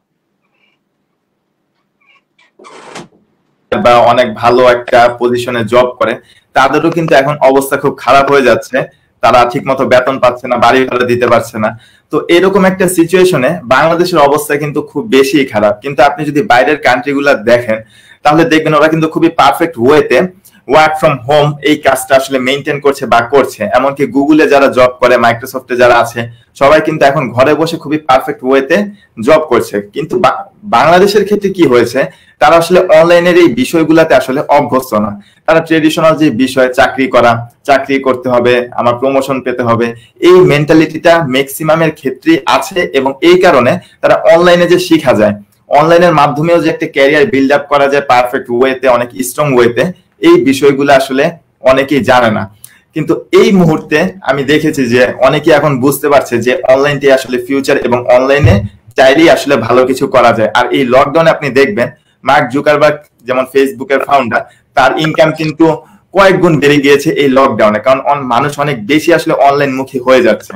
বা অনেক ভালো একটা পজিশনে জব করে, তাদেরও কিন্তু এখন অবস্থা খুব খারাপ হয়ে যাচ্ছে, তারা ঠিকমতো বেতন পাচ্ছে না, বাড়ি ভাড়া দিতে পারছে না। তো এরকম একটা সিচুয়েশনে বাংলাদেশের অবস্থা কিন্তু খুব বেশি খারাপ। কিন্তু আপনি যদি বাইরের কান্ট্রিগুলো দেখেন তাহলে দেখবেন ওরা কিন্তু খুবই পারফেক্ট ওয়েতে ওয়ার্ক ফ্রম হোম এই কাজটা আসলে মেইনটেইন করছে বা করছে। এমনকি গুগলে যারা জব করে, মাইক্রোসফটে যারা আছে, সবাই কিন্তু এখন ঘরে বসে খুবই পারফেক্ট ওয়েতে জব করছে। কিন্তু বাংলাদেশের ক্ষেত্রে কি হয়েছে, তারা আসলে অনলাইনের এই বিষয়গুলোতে আসলে অভ্যস্ত না। তারা ট্রেডিশনাল যে বিষয়, চাকরি করতে হবে, আমার প্রমোশন পেতে হবে, এই মেন্টালিটিটা ম্যাক্সিমামের ক্ষেত্রে আছে। এবং এই কারণে তারা অনলাইনে যে শিখা যায়, অনলাইনের মাধ্যমেও যে একটা ক্যারিয়ার বিল্ড আপ করা যায় পারফেক্ট ওয়েতে, অনেক স্ট্রং ওয়েতে, এই বিষয়গুলো আসলে অনেকেই জানে না। কিন্তু এই মুহূর্তে আমি দেখেছি যে অনেকেই এখন বুঝতে পারছে যে অনলাইনটাই আসলে ফিউচার, এবং অনলাইনে চাইলেই আসলে ভালো কিছু করা যায়। আর এই লকডাউনে আপনি দেখবেন মার্ক জুকারবার্গ যেমন ফেসবুকের ফাউন্ডার, তার ইনকাম কিন্তু কয়েক গুণ বেড়ে গিয়েছে এই লকডাউনে, কারণ মানুষ অনেক বেশি আসলে অনলাইন মুখী হয়ে যাচ্ছে।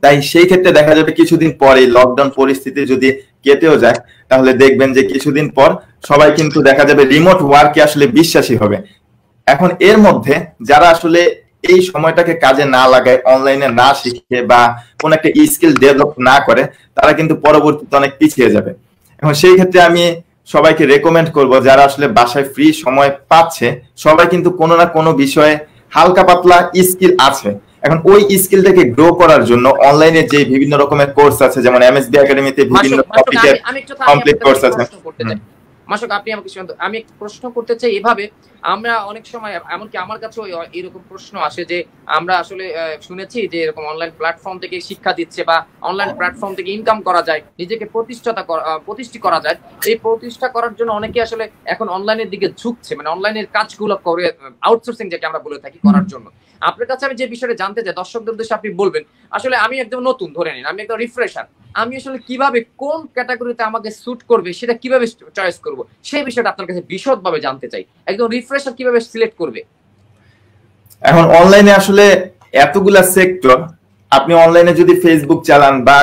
তাই সেই ক্ষেত্রে দেখা যাবে কিছুদিন পরে লকডাউন পরিস্থিতি যদি কেটেও যায়, তাহলে দেখবেন যে কিছুদিন পর সবাই কিন্তু দেখা যাবে রিমোট ওয়ার্কে আসলে বিশ্বাসী হবে। এখন এর মধ্যে যারা আসলে এই সময়টাকে কাজে না লাগায়, অনলাইনে না শিখে বা কোন একটা স্কিল ডেভেলপ না করে, তারা কিন্তু পরবর্তীতে অনেক পিছিয়ে যাবে। এখন সেই ক্ষেত্রে আমি সবাইকে রেকমেন্ড করব, যারা আসলে বাসায় ফ্রি সময় পাচ্ছে, সবাই কিন্তু কোনো না কোনো বিষয়ে হালকা পাতলা স্কিল আছে। এখন ওই স্কিলটাকে গ্রো করার জন্য অনলাইনে যে বিভিন্ন রকমের কোর্স আছে, যেমন এমএসবি একাডেমিতে বিভিন্ন টপিকের কমপ্লিট কোর্স আছে। মাসুক, আপনি আমাকে আমি একটা প্রশ্ন করতে চাই এভাবে, আমরা অনেক সময় এমনকি আমার কাছেও এরকম প্রশ্ন আসে যে আমরা আসলে শুনেছি যে এরকম অনলাইন প্ল্যাটফর্ম থেকে শিক্ষা দিচ্ছে বা অনলাইন প্ল্যাটফর্ম থেকে ইনকাম করা যায়, নিজেকে প্রতিষ্ঠিত করা যায়। এই প্রতিষ্ঠা করার জন্য অনেকে আসলে এখন অনলাইনের দিকে ঝুঁকছে, মানে অনলাইনের কাজগুলো করে আউটসোর্সিং যেটা আমরা বলে থাকি করার জন্য। আপনার কাছে আমি যে বিষয়টা জানতে চাই, দর্শকদের উদ্দেশ্যে আপনি বলবেন, আসলে আমি একদম নতুন, ধরে নিন আমি একদম রিফ্রেশার, আমি আসলে কিভাবে কোন ক্যাটাগরিতে আমাকে স্যুট করবে সেটা কিভাবে চয়েস করব, সেই বিষয়টা আপনার কাছে বিশদভাবে জানতে চাই। একদম রিফ্রেশার কিভাবে সিলেক্ট করবে? এখন অনলাইনে আসলে এতগুলা সেক্টর, আপনি অনলাইনে যদি ফেসবুক চালান বা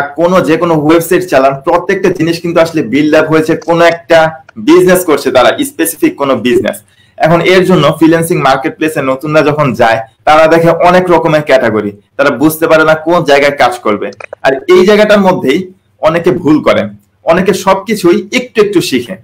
যে কোনো ওয়েবসাইট চালান, প্রত্যেকটা জিনিস কিন্তু আসলে বিল্ড আপ হয়েছে কোনো একটা বিজনেস করছে তারা, স্পেসিফিক কোনো বিজনেস। এখন এর জন্য ফ্রিল্যান্সিং মার্কেট প্লেসে নতুনরা যখন যায়, তারা দেখে অনেক রকমের ক্যাটাগরি, তারা বুঝতে পারে না কোন জায়গায় কাজ করবে। আর এই জায়গাটার মধ্যেই অনেকে ভুল করে, অনেকে সবকিছুই একটু একটু শিখে।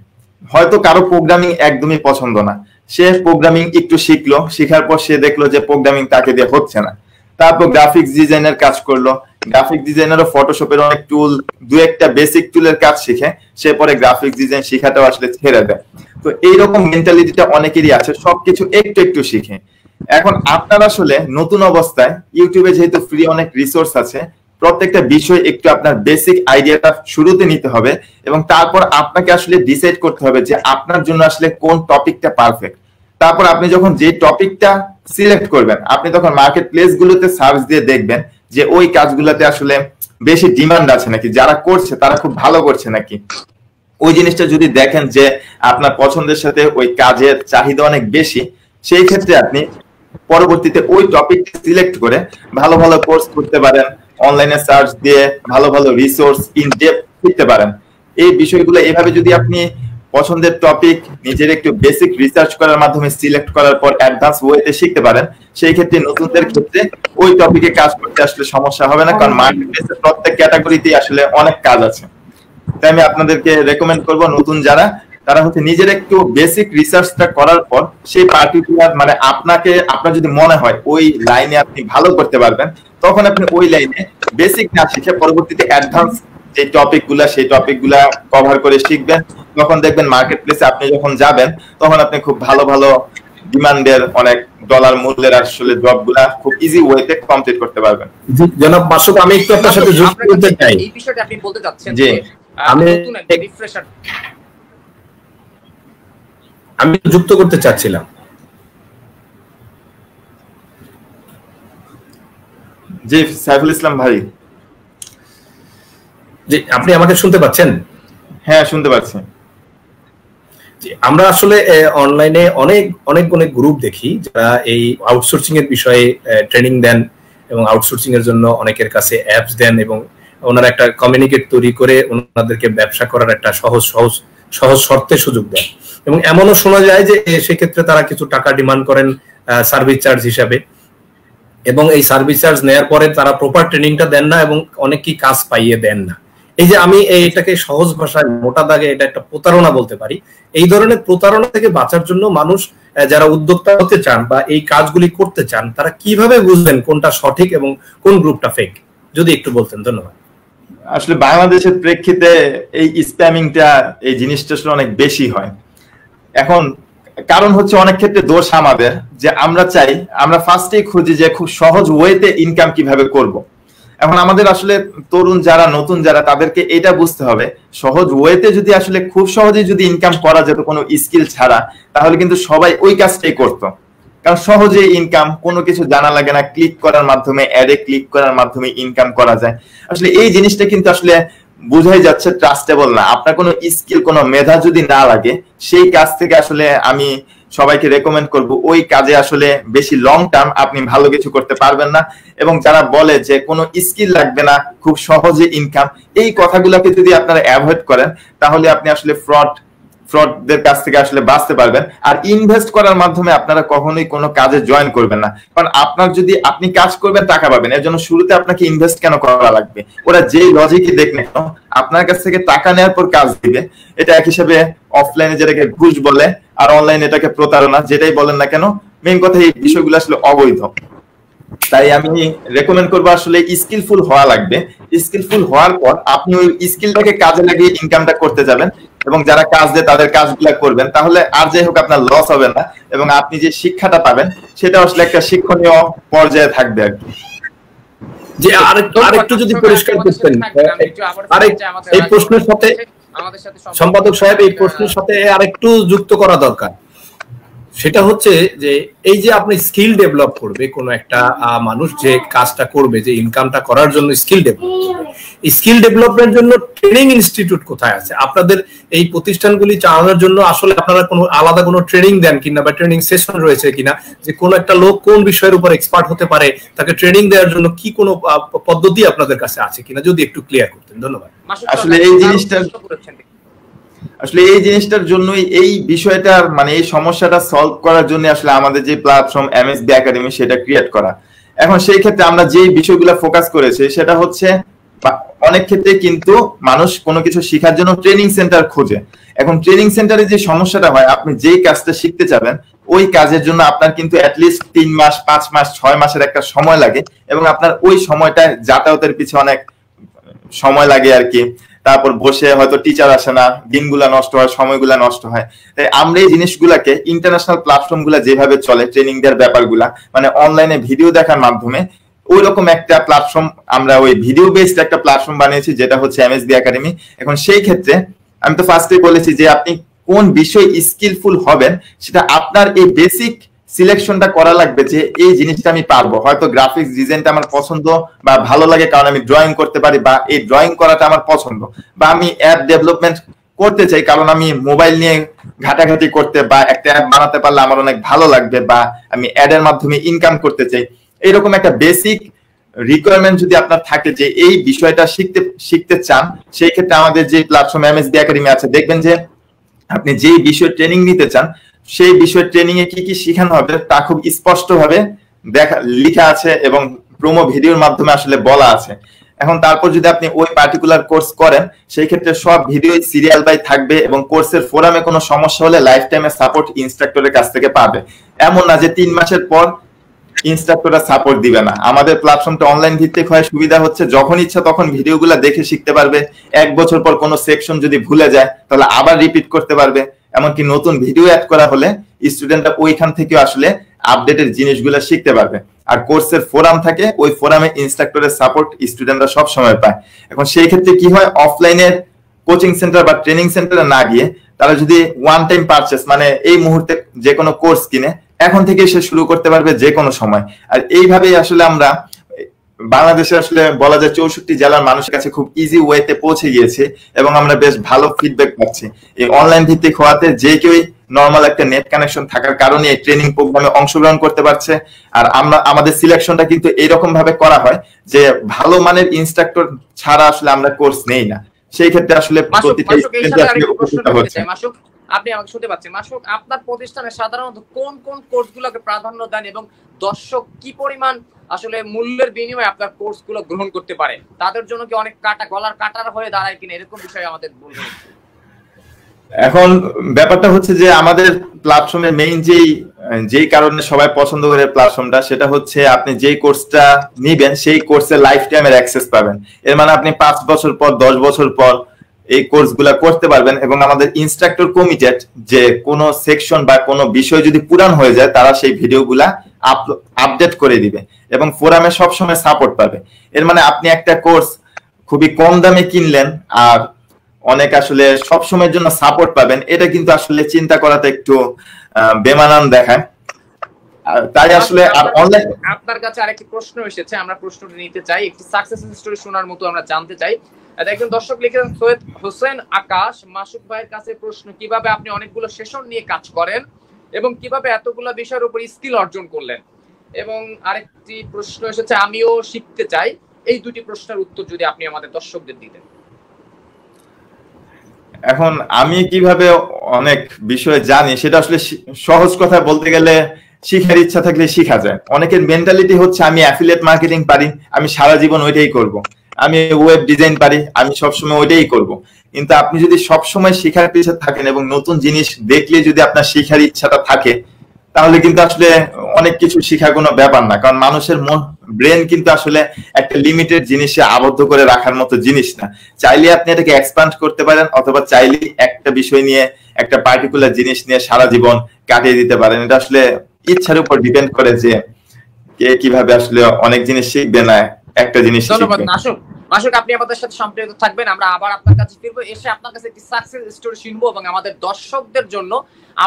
হয়তো কারো প্রোগ্রামিং একদমই পছন্দ না, সে প্রোগ্রামিং একটু শিখলো, শেখার পর সে দেখলো যে প্রোগ্রামিং তাকে দিয়ে হচ্ছে না, তারপর গ্রাফিক্স ডিজাইনের কাজ করলো, গ্রাফিক ডিজাইনেরও ফটোশপের অনেক টুল, দু একটা বেসিক টুলের কাজ শিখে সে পরে গ্রাফিক্স ডিজাইন শেখাটাও আসলে ছেড়ে দেয়। তো এইরকম মেন্টালিটিটা অনেকেরই আছে, সবকিছু একটু একটু শিখে। এখন আপনার আসলে নতুন অবস্থায় ইউটিউবে যেহেতু ফ্রি অনেক রিসোর্স আছে, প্রত্যেকটা বিষয় একটু আপনার বেসিক আইডিয়াটা শুরুতে নিতে হবে, এবং তারপর আপনাকে আসলে ডিসাইড করতে হবে যে আপনার জন্য আসলে কোন টপিকটা পারফেক্ট। তারপর আপনি যখন যে টপিকটা সিলেক্ট করবেন, আপনি তখন মার্কেট প্লেস গুলোতে সার্চ দিয়ে দেখবেন যে ওই কাজগুলোতে আসলে বেশি ডিমান্ড আছে নাকি, যারা করছে তারা খুব ভালো করছে নাকি। ওই জিনিসটা যদি দেখেন যে আপনার পছন্দের সাথে ওই কাজের চাহিদা অনেক বেশি, সেই ক্ষেত্রে আপনি পরবর্তীতে ওই টপিকটা সিলেক্ট করে ভালো ভালো কোর্স করতে পারেন, অনলাইনে সার্চ দিয়ে ভালো ভালো রিসোর্স ইন ডেপথ শিখতে পারেন। এই বিষয়গুলো এভাবে যদি আপনি পছন্দের টপিক নিজের একটু বেসিক রিসার্চ করার মাধ্যমে সিলেক্ট করার পর অ্যাডভান্স ওয়েতে শিখতে পারেন, সেই ক্ষেত্রে নতুনদের ক্ষেত্রে ওই টপিকে কাজ করতে আসলে সমস্যা হবে না, কারণ মার্কেটপ্লেসে প্রত্যেক ক্যাটাগরিতেই আসলে অনেক কাজ আছে। তাই আমি আপনাদেরকে রেকমেন্ড করব, নতুন যারা, তারা হচ্ছে নিজের একটু বেসিক রিসার্চটা করার পর সেই পার্টিকুলার, মানে আপনার যদি মনে হয় ওই লাইনে আপনি ভালো করতে পারবেন, তখন আপনি ওই লাইনে বেসিক না শিখে পরবর্তীতে অ্যাডভান্স যে টপিকগুলা, সেই টপিকগুলা কভার করে শিখবেন। তখন দেখবেন মার্কেট প্লেসে আপনি যখন যাবেন, তখন আপনি খুব ভালো ভালো ডিমান্ডের অনেক ডলার মূল্যের আসলে জবগুলা খুব ইজি ওয়েতে কমপ্লিট করতে পারবেন। জনাব মাসুদ, আমি একটু আপনার সাথে যুক্ত করতে চাই। এই বিষয়টা আপনি বলতে চাচ্ছেন জি, আমি যুক্ত করতে চাচ্ছিলাম। জি সাইফুল ইসলাম ভাই। জি, আপনি আমাকে শুনতে পাচ্ছেন? হ্যাঁ, শুনতে পাচ্ছি। আমরা আসলে অনলাইনে অনেক অনেক গ্রুপ দেখি যারা এই আউটসোর্সিং এর বিষয়ে ট্রেনিং দেন এবং আউটসোর্সিং এর জন্য অনেকের কাছে অ্যাপস দেন, এবং ওনারা একটা কমিউনিকেট তৈরি করে ওনাদেরকে ব্যবসা করার একটা সহজ শর্তে সুযোগ দেন। এবং এমনও শোনা যায় যে সেক্ষেত্রে তারা কিছু টাকা ডিমান্ড করেন সার্ভিস চার্জ হিসাবে, এবং এই সার্ভিস চার্জ নেওয়ার পরে তারা প্রপার ট্রেনিংটা দেন না এবং অনেকেই কাজ পাইয়ে দেন না। এই যে আমি এটাকে সহজ ভাষায় মোটা দাগে এটা একটা প্রতারণা বলতে পারি। এই ধরনের প্রতারণা থেকে বাঁচার জন্য মানুষ যারা উদ্যোক্তা হতে চান বা এই কাজগুলি করতে চান, তারা কিভাবে বুঝবেন কোনটা সঠিক এবং কোন গ্রুপটা ফেক, যদি একটু বলতেন। ধন্যবাদ। আসলে বাংলাদেশের প্রেক্ষিতে এই স্প্যামিংটা, এই জিনিসটা আসলে অনেক বেশি হয়। এখন কারণ হচ্ছে অনেক ক্ষেত্রে দোষ আমাদের, যে আমরা ফার্স্টেই খুঁজি যে খুব সহজ ওয়েতে ইনকাম কিভাবে করব। এখন আমাদের আসলে তরুণ যারা, নতুন যারা, তাদেরকে এটা বুঝতে হবে, সহজ ওয়েতে যদি আসলে খুব সহজেই যদি ইনকাম করা যেত কোনো স্কিল ছাড়া, তাহলে কিন্তু সবাই ওই কাজটাই করতো। কারণ সহজে ইনকাম, কোনো কিছু জানা লাগে না, ক্লিক করার মাধ্যমে, অ্যাডে ক্লিক করার মাধ্যমে ইনকাম করা যায়। আসলে এই জিনিসটা কিন্তু আসলে বোঝাই যাচ্ছে ট্রাস্টেবল না। আপনার কোনো স্কিল, কোনো মেধা যদি না লাগে, সেই কাজ থেকে আসলে আমি সবাইকে রেকমেন্ড করব ওই কাজে আসলে বেশি লং টার্ম আপনি ভালো কিছু করতে পারবেন না। এবং যারা বলে যে কোনো স্কিল লাগবে না, খুব সহজে ইনকাম, এই কথাগুলোকে যদি আপনারা অ্যাভয়েড করেন তাহলে আপনি আসলে ফ্রডদের কাছ থেকে আসলে বাঁচতে পারবেন। আর ইনভেস্ট করার মাধ্যমে আপনারা কখনোই কোনো কাজে জয়েন করবেন না, কারণ আপনার যদি আপনি কাজ করবেন টাকা পাবেন, এর জন্য শুরুতে আপনাকে ইনভেস্ট কেন করা লাগবে? ওরা যেই লজিকই দেখ না কেন আপনার কাছ থেকে টাকা নেওয়ার পর কাজ দিবে। এটা এক হিসাবে অফলাইনে যেটাকে ঘুষ বলে আর অনলাইনে এটাকে প্রতারণা, যেটাই বলেন না কেন মেইন কথা এই বিষয়গুলো আসলে অবৈধ। তাই আমি রেকমেন্ড করবো আসলে স্কিলফুল হওয়া লাগবে। স্কিলফুল হওয়ার পর আপনি ওই স্কিলটাকে কাজে লাগিয়ে ইনকামটা করতে যাবেন এবং যারা কাজ দেয় তাদের কাজগুলো করবেন, তাহলে আর যাই হোক আপনার লস হবে না এবং আপনি যে শিক্ষাটা পাবেন সেটা আসলে একটা শিক্ষণীয় পর্যায়ে থাকবে আর কি। যে আরেকটু যদি পরিষ্কার করতেন এই প্রশ্নের সাথে, সম্পাদক সাহেব এই প্রশ্নের সাথে আরেকটু যুক্ত করা দরকার। সেটা হচ্ছে যে এই যে আপনি স্কিল ডেভেলপ করবে কোনো একটা মানুষ, যে কাজটা করবে, যে ইনকামটা করার জন্য স্কিল ডেভেলপ করবে, স্কিল ডেভেলপমেন্টের জন্য ট্রেনিং ইনস্টিটিউট কোথায় আছে? আপনাদের এই প্রতিষ্ঠানগুলি চালানোর জন্য আসলে আপনারা কোনো আলাদা কোনো ট্রেনিং দেন কিনা বা ট্রেনিং সেশন রয়েছে কিনা, যে কোনো একটা লোক কোন বিষয়ের উপর এক্সপার্ট হতে পারে তাকে ট্রেনিং দেওয়ার জন্য কি কোনো পদ্ধতি আপনাদের কাছে আছে কিনা, যদি একটু ক্লিয়ার করতেন। ধন্যবাদ। আসলে এই জিনিসটার জন্যই, এই বিষয়টার মানে এই সমস্যাটা সলভ করার জন্য আসলে আমাদের যে প্ল্যাটফর্ম এমএসবি একাডেমি সেটা ক্রিয়েট করা। এখন সেই ক্ষেত্রে আমরা যে বিষয়গুলো ফোকাস করেছি সেটা হচ্ছে অনেক ক্ষেত্রে কিন্তু মানুষ কোনো কিছু শেখার জন্য ট্রেনিং সেন্টার খোঁজে। এখন ট্রেনিং সেন্টারে যে সমস্যাটা হয়, আপনি যেই কাজটা শিখতে চাবেন ওই কাজের জন্য আপনার কিন্তু অ্যাটলিস্ট 3 মাস 5 মাস 6 মাসের একটা সময় লাগে এবং আপনার ওই সময়টা যাতায়াতের পিছনে অনেক সময় লাগে আর কি। তারপর বসে হয়তো টিচার আসে না, দিনগুলা নষ্ট হয়, সময়গুলা নষ্ট হয়। তাই আমরা এই জিনিসগুলাকে ইন্টারন্যাশনাল প্ল্যাটফর্ম গুলা যেভাবে চলে ট্রেনিং দেওয়ার ব্যাপারগুলা, মানে অনলাইনে ভিডিও দেখার মাধ্যমে ওই রকম একটা প্ল্যাটফর্ম আমরা ওই ভিডিও বেসড একটা প্ল্যাটফর্ম বানিয়েছি যেটা হচ্ছে এমএসবি একাডেমি। এখন সেই ক্ষেত্রে আমি তো ফার্স্টে বলেছি যে আপনি কোন বিষয়ে স্কিলফুল হবেন সেটা আপনার এই বেসিক সিলেকশনটা করা লাগবে যে এই জিনিসটা আমি পারবো। হয়তো গ্রাফিক্স ডিজাইনটা আমার পছন্দ বা ভালো লাগে কারণ আমি ড্রয়িং করতে পারি, বা এই ড্রয়িং করাটা আমার পছন্দ, বা আমি অ্যাপ ডেভেলপমেন্ট করতে চাই কারণ আমি মোবাইল নিয়ে ঘাটাঘাটি করতে বা একটা অ্যাপ বানাতে পারলে আমার অনেক ভালো লাগবে, বা আমি অ্যাডের মাধ্যমে ইনকাম করতে চাই। এইরকম একটা বেসিক রিকোয়ারমেন্ট যদি আপনার থাকে যে এই বিষয়টা শিখতে চান, সেই ক্ষেত্রে আমাদের যে প্ল্যাটফর্ম এমএসবি একাডেমি আছে, দেখবেন যে আপনি যে বিষয় ট্রেনিং নিতে চান সেই বিষয়ের ট্রেনিং এ কি কি শেখানো হবে তা খুব স্পষ্ট ভাবে লেখা আছে এবং প্রোমো ভিডিওর মাধ্যমে আসলে বলা আছে। এখন তারপর যদি আপনি ওই পার্টিকুলার কোর্স করেন সেই ক্ষেত্রে সব ভিডিও সিরিয়াল বাই থাকবে এবং কোর্সের ফোরামে কোনো সমস্যা হলে লাইফ টাইমে সাপোর্ট ইনস্ট্রাক্টরের কাছ থেকে পাবে। এমন না যে 3 মাসের পর ইনস্ট্রাক্টররা সাপোর্ট দিবে না। আমাদের প্ল্যাটফর্মটা অনলাইন ভিত্তিক হয়, সুবিধা হচ্ছে যখন ইচ্ছা তখন ভিডিওগুলো দেখে শিখতে পারবে। 1 বছর পর কোনো সেকশন যদি ভুলে যায় তাহলে আবার রিপিট করতে পারবে। এমনকি নতুন ভিডিও অ্যাড করা হলে স্টুডেন্টরা ওইখান থেকে আসলে আপডেটেড জিনিসগুলো শিখতে পারবে। আর কোর্সের ফোরাম থাকে, ওই ফোরামে ইনস্ট্রাক্টরের সাপোর্ট স্টুডেন্টরা সব সময় পায়। এখন সেই ক্ষেত্রে কি হয়, অফলাইনের কোচিং সেন্টার বা ট্রেনিং সেন্টারে না গিয়ে তারা যদি ওয়ান টাইম পারচেস মানে এই মুহূর্তে যে কোনো কোর্স কিনে এখন থেকে সে শুরু করতে পারবে যে কোনো সময়। আর এইভাবেই আসলে আমরা বাংলাদেশে আসলে বলা যায় 64 জেলার মানুষের কাছে খুব ইজি ওয়েতে পৌঁছে গিয়েছে এবং আমরা বেশ ভালো ফিডব্যাক পাচ্ছি। এই অনলাইন ভিত্তিক হওয়াতে যে কেউই নর্মাল একটা নেট কানেকশন থাকার কারণে এই ট্রেনিং প্রোগ্রামে অংশগ্রহণ করতে পারছে। আর আমরা আমাদের সিলেকশনটা কিন্তু এইরকম ভাবে করা হয় যে ভালো মানের ইনস্ট্রাক্টর ছাড়া আসলে আমরা কোর্স নেই না। সেই ক্ষেত্রে আসলে প্রতিটা স্টুডেন্ট আসলে উপকৃত হচ্ছে। আপনি আমাকে শুনতে পাচ্ছেন? মাসুক, আপনার প্রতিষ্ঠানে সাধারণত কোন কোন কোর্সগুলোকে প্রাধান্য দেন এবং দর্শক কি পরিমাণ আসলে মূল্যের বিনিময়ে আপনার কোর্সগুলো গ্রহণ করতে পারে? তাদের জন্য কি অনেক গলার কাটার হয়ে দাঁড়ায় কিনা, এরকম বিষয়ে আমাদের বলবেন। এখন ব্যাপারটা হচ্ছে যে আমাদের প্ল্যাটফর্মের মেইন যেই কারণে সবাই পছন্দ করে প্ল্যাটফর্মটা, সেটা হচ্ছে আপনি যেই কোর্সটা নিবেন সেই কোর্সে লাইফ টাইমের অ্যাক্সেস পাবেন। এর মানে আপনি 5 বছর পর 10 বছর পর এই কোর্সগুলা করতে পারবেন। এবং আমাদের ইনস্ট্রাক্টর কমিটেড যে কোনো সেকশন বা কোনো বিষয় যদি পুরান হয়ে যায় তারা সেই ভিডিওগুলা আপডেট করে দিবে এবং ফোরামে সবসময় সাপোর্ট পাবে। এর মানে আপনি একটা কোর্স খুবই কম দামে কিনলেন আর অনেক আসলে সব সময়ের জন্য সাপোর্ট পাবেন, এটা কিন্তু আসলে চিন্তা করাতে একটু বেমানান দেখায়। তাই আসলে আর অনলাইন আপনার কাছে আরেকটি প্রশ্ন এসেছে, আমরা প্রশ্নটি নিতে চাই, একটি সাকসেস স্টোরি শোনার মতো আমরা জানতে চাই। একজন দর্শক লিখেছেন, সৈয়দ হোসেন আকাশ, মাসুক ভাইয়ের কাছে প্রশ্ন, কিভাবে আপনি অনেকগুলো সেশন নিয়ে কাজ করেন এবং কিভাবে এতগুলো বিষয়ের উপর স্কিল অর্জন করলেন। এবং আরেকটি প্রশ্ন এসেছে, আমিও শিখতে চাই। এই দুটি প্রশ্নের উত্তর যদি আপনি আমাদের দর্শকদের দিতেন। এখন আমি কিভাবে অনেক বিষয় জানি সেটা আসলে সহজ কথা বলতে গেলে শিখার ইচ্ছা থাকলে শিখা যায়। অনেকের মেন্টালিটি হচ্ছে আমি অ্যাফিলিয়েট মার্কেটিং পারি, আমি সারা জীবন ওইটাই করব, আমি ওয়েব ডিজাইন পারি, আমি সবসময় ওইটাই করব। কিন্তু আপনি যদি সবসময় শিখার পিছনে থাকেন এবং নতুন জিনিস দেখলে যদি আপনার শিখার ইচ্ছাটা থাকে, তাহলে কিন্তু আসলে অনেক কিছু শিখার কোনো ব্যাপার না। কারণ মানুষের ব্রেন কিন্তু আসলে একটা লিমিটেড জিনিসে আবদ্ধ করে রাখার মতো জিনিস না। চাইলে আপনি এটাকে এক্সপ্যান্ড করতে পারেন, অথবা চাইলে একটা বিষয় নিয়ে, একটা পার্টিকুলার জিনিস নিয়ে সারা জীবন কাটিয়ে দিতে পারেন। এটা আসলে ইচ্ছার উপর ডিপেন্ড করে যে কে কিভাবে আসলে অনেক জিনিস শিখবে না একটা জিনিস শিখবে। ধন্যবাদ মাসুক, আপনি আমাদের সাথে সম্পৃক্ত থাকবেন। আমরা আবার আপনার কাছে ফিরবো, এসে আপনার কাছে একটি সাকসেস স্টোরি শুনবো এবং আমাদের দর্শকদের জন্য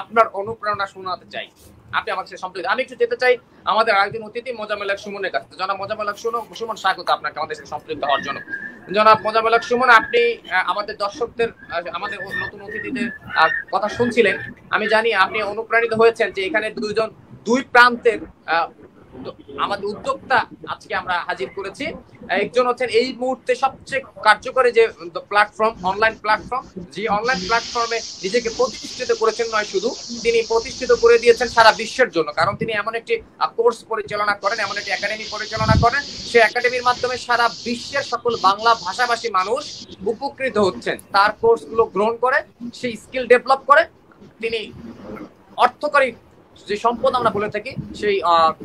আপনার অনুপ্রেরণা শোনাতে চাই। আপনি আমার সাথে সম্পৃক্ত। আমি একটু যেতে চাই আমাদের আরেকজন অতিথি মোজাম্মেল হক সুমনের কাছে। জনাব মোজাম্মেল হক সুমন, স্বাগত আপনাকে আমাদের সাথে সম্পৃক্ত হওয়ার জন্য। জনাব মোজাম্মেল হক সুমন, আপনি আমাদের দর্শকদের, আমাদের নতুন অতিথিদের কথা শুনছিলেন। আমি জানি আপনি অনুপ্রাণিত হয়েছেন যে এখানে দুই প্রান্তের আমাদের উদ্যোক্তা আজকে আমরা হাজির করেছি। একজন হচ্ছেন এই মুহূর্তে সবচেয়ে কার্যকরী যে প্ল্যাটফর্ম, অনলাইন প্ল্যাটফর্ম, যে অনলাইন প্ল্যাটফর্মে নিজেকে প্রতিষ্ঠিত করেছেন নয় শুধু, তিনি প্রতিষ্ঠিত করে দিয়েছেন সারা বিশ্বের জন্য। কারণ তিনি এমন একটি কোর্স পরিচালনা করেন, এমন একটি একাডেমি পরিচালনা করেন, সেই একাডেমির মাধ্যমে সারা বিশ্বের সকল বাংলা ভাষাভাষী মানুষ উপকৃত হচ্ছেন। তার কোর্সগুলো গ্রহণ করে, সেই স্কিল ডেভেলপ করে তিনি অর্থকরী যে সম্পদ আমরা বলে থাকি সেই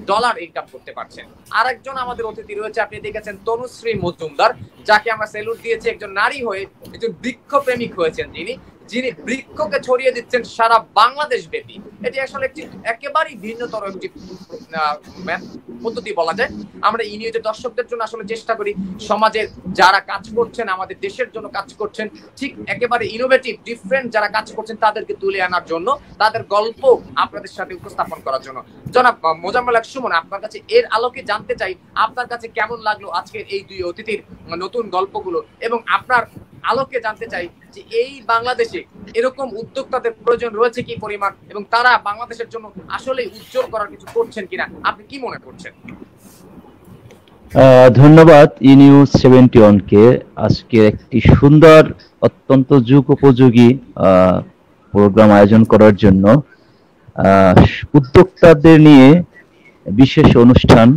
ডলার ইনকাম করতে পারছেন। আরেকজন আমাদের অতিথি রয়েছে, আপনি দেখেছেন তনুশ্রী মজুমদার, যাকে আমরা স্যালুট দিয়েছি। একজন নারী হয়ে একজন বৃক্ষ প্রেমিক হয়েছেন যিনি বৃক্ষকে ছড়িয়ে দিচ্ছেন সারা বাংলাদেশ ব্যাপী। এটি আসলে একটি একেবারেই ভিন্নতর একটি পদ্ধতি বলা যায়। আমরা ইউনিয়নের দর্শকদের জন্য আসলে চেষ্টা করি সমাজের যারা কাজ করছেন, আমাদের দেশের জন্য কাজ করছেন, ঠিক একেবারে ইনোভেটিভ ডিফারেন্ট যারা কাজ করছেন তাদেরকে তুলে আনার জন্য, তাদের গল্প আপনাদের সাথে উপস্থাপন করার জন্য। জনাব মোজাম্মেল হক সুমন, আপনার কাছে এর আলোকে জানতে চাই আপনার কাছে কেমন লাগলো আজকের এই দুই অতিথির নতুন গল্পগুলো, এবং আপনার আলোকে জানতে চাই যে এই বাংলাদেশে এরকম উদ্যোক্তাদের প্রয়োজন রয়েছে কি পরিমাণ, এবং তারা বাংলাদেশের জন্য আসলে উজ্জ্বল করার কিছু করছেন কিনা, আপনি কি মনে করছেন? ধন্যবাদ ইনিউজ 71 কে আজকে একটি সুন্দর, অত্যন্ত যুগ উপযোগী প্রোগ্রাম আয়োজন করার জন্য। উদ্যোক্তাদের নিয়ে বিশেষ অনুষ্ঠান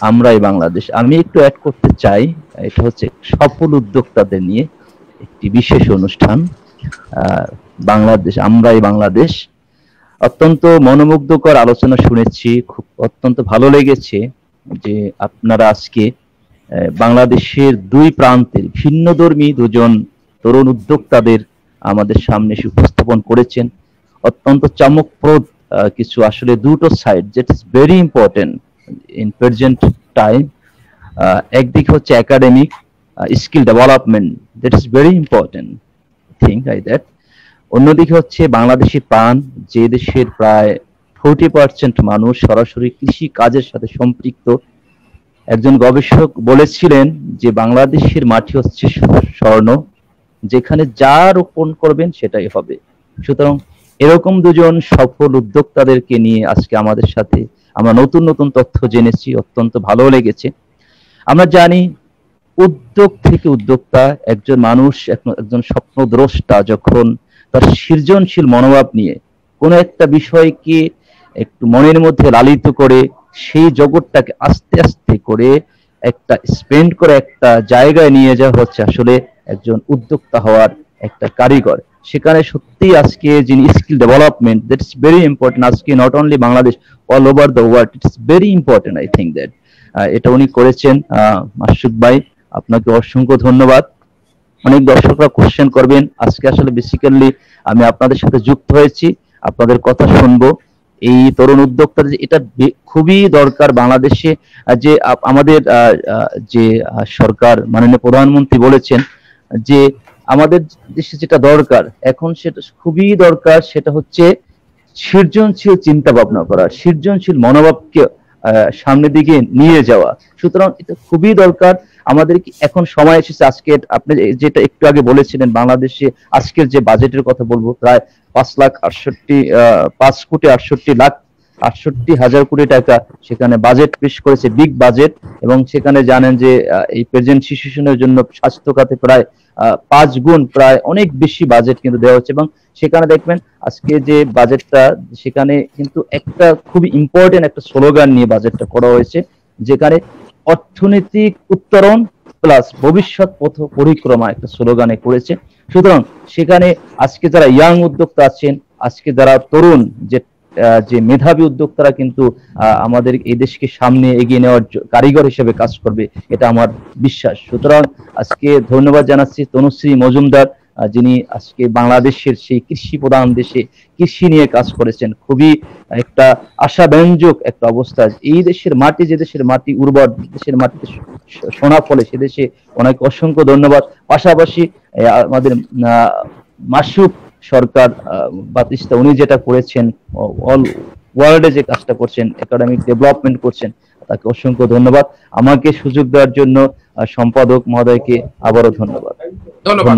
আমরাই বাংলাদেশ। আমি একটু অ্যাড করতে চাই, এটা হচ্ছে সফল উদ্যোক্তাদের নিয়ে একটি বিশেষ অনুষ্ঠান বাংলাদেশ, আমরাই বাংলাদেশ। অত্যন্ত মনোমুগ্ধকর আলোচনা শুনেছি, খুব অত্যন্ত ভালো লেগেছে যে আপনারা আজকে বাংলাদেশের দুই প্রান্তের ভিন্নধর্মী দুজন তরুণ উদ্যোক্তাদের আমাদের সামনে উপস্থাপন করেছেন। অত্যন্ত চমকপ্রদ কিছু, আসলে দুটো সাইড যেটা is very important in present time. একদিকে হচ্ছে academic skill development, that is very important thing like that. অন্যদিকে হচ্ছে বাংলাদেশি প্রাণ, যে দেশের প্রায় 40% মানুষ সরাসরি কৃষি কাজের সাথে সম্পৃক্ত। একজন গবেষক বলেছিলেন যে বাংলাদেশের মাটি হচ্ছে স্বর্ণ, যেখানে যা রোপণ করবেন সেটাই হবে। সুতরাং এরকম দুজন সফল উদ্যোক্তাদেরকে নিয়ে আজকে আমাদের সাথে আমরা নতুন নতুন তথ্য জেনেছি, অত্যন্ত ভালো লেগেছে। আমরা জানি উদ্যোগ থেকে উদ্যোক্তা, একজন মানুষ, একজন স্বপ্নদ্রষ্টা যখন তার সৃজনশীল মনোভাব নিয়ে কোনো একটা বিষয়কে একটু মনের মধ্যে লালিত করে সেই জগৎটাকে আস্তে আস্তে করে একটা স্পেন্ড করে একটা জায়গায় নিয়ে যাওয়া হচ্ছে আসলে একজন উদ্যোক্তা হওয়ার একটা কারিগর। সেখানে সত্যি আজকে যিনি skill development, that is very important. আজকে not only Bangladesh, all over the world it is very important. I think that এটা উনি করেছেন। মাসুক ভাই, আপনাকে অসংখ্য ধন্যবাদ। অনেক দর্শকরা কোশ্চেন করবেন, আজকে আসলে বেসিক্যালি আমি আপনাদের সাথে যুক্ত হয়েছি, আপনাদের কথা শুনবো। এই তরুণ উদ্যোক্তাদের এটা খুবই দরকার বাংলাদেশে। যে আমাদের যে সরকার, মাননীয় প্রধানমন্ত্রী বলেছেন যে আমাদের দেশে যেটা দরকার এখন, সেটা খুবই দরকার, সেটা হচ্ছে সৃজনশীল চিন্তা ভাবনা করা, সৃজনশীল মনোভাবকে সামনের দিকে নিয়ে যাওয়া। সুতরাং এটা খুবই দরকার। আমাদের কি এখন সময় এসেছে? আজকে আপনি যেটা একটু আগে বলেছিলেন, বাংলাদেশে আজকের যে বাজেটের কথা বলবো, প্রায় 5,68,68,68,000 কোটি টাকা সেখানে বাজেট পেশ করেছে, বিগ বাজেট। এবং সেখানে জানেন যে এই প্রেজেন্ট শিশুর জন্য স্বাস্থ্য খাতে প্রায় 5 গুণ, প্রায় অনেক বেশি বাজেট কিন্তু দেওয়া হচ্ছে। এবং সেখানে দেখবেন আজকে যে বাজেটটা, সেখানে কিন্তু একটা খুবই ইম্পর্টেন্ট একটা স্লোগান নিয়ে বাজেটটা করা হয়েছে, যেখানে অর্থনৈতিক উত্তরণ প্লাস ভবিষ্যৎ পথ পরিক্রমা একটা স্লোগানে করেছে। সুতরাং সেখানে আজকে যারা ইয়াং উদ্যোক্তা আছেন, আজকে যারা তরুণ যে মেধাবী উদ্যোক্তারা কিন্তু আমাদের এই দেশকে সামনে এগিয়ে নেওয়ার কারিগর হিসেবে কাজ করবে, এটা আমার বিশ্বাস। সুতরাং আজকে ধন্যবাদ জানাচ্ছি তনুশ্রী মজুমদার, যিনি আজকে বাংলাদেশের সেই কৃষি প্রধান দেশে কৃষি নিয়ে কাজ করেছেন। খুবই একটা আশাব্যঞ্জক একটা অবস্থা। এই দেশের মাটি, যে দেশের মাটি উর্বর, দেশের মাটিতে সোনা ফলে, সে দেশে অনেক অসংখ্য ধন্যবাদ। পাশাপাশি আমাদের মাসুক সরকার বাতিস্তা, উনি যেটা করেছেন, অল ওয়ার্ল্ডে যে কাজটা করছেন, একাডেমিক ডেভেলপমেন্ট করছেন, তাকে অসংখ্য ধন্যবাদ। আমাকে সুযোগ দেওয়ার জন্য সম্পাদক মহোদয়কে আবারও ধন্যবাদ। ধন্যবাদ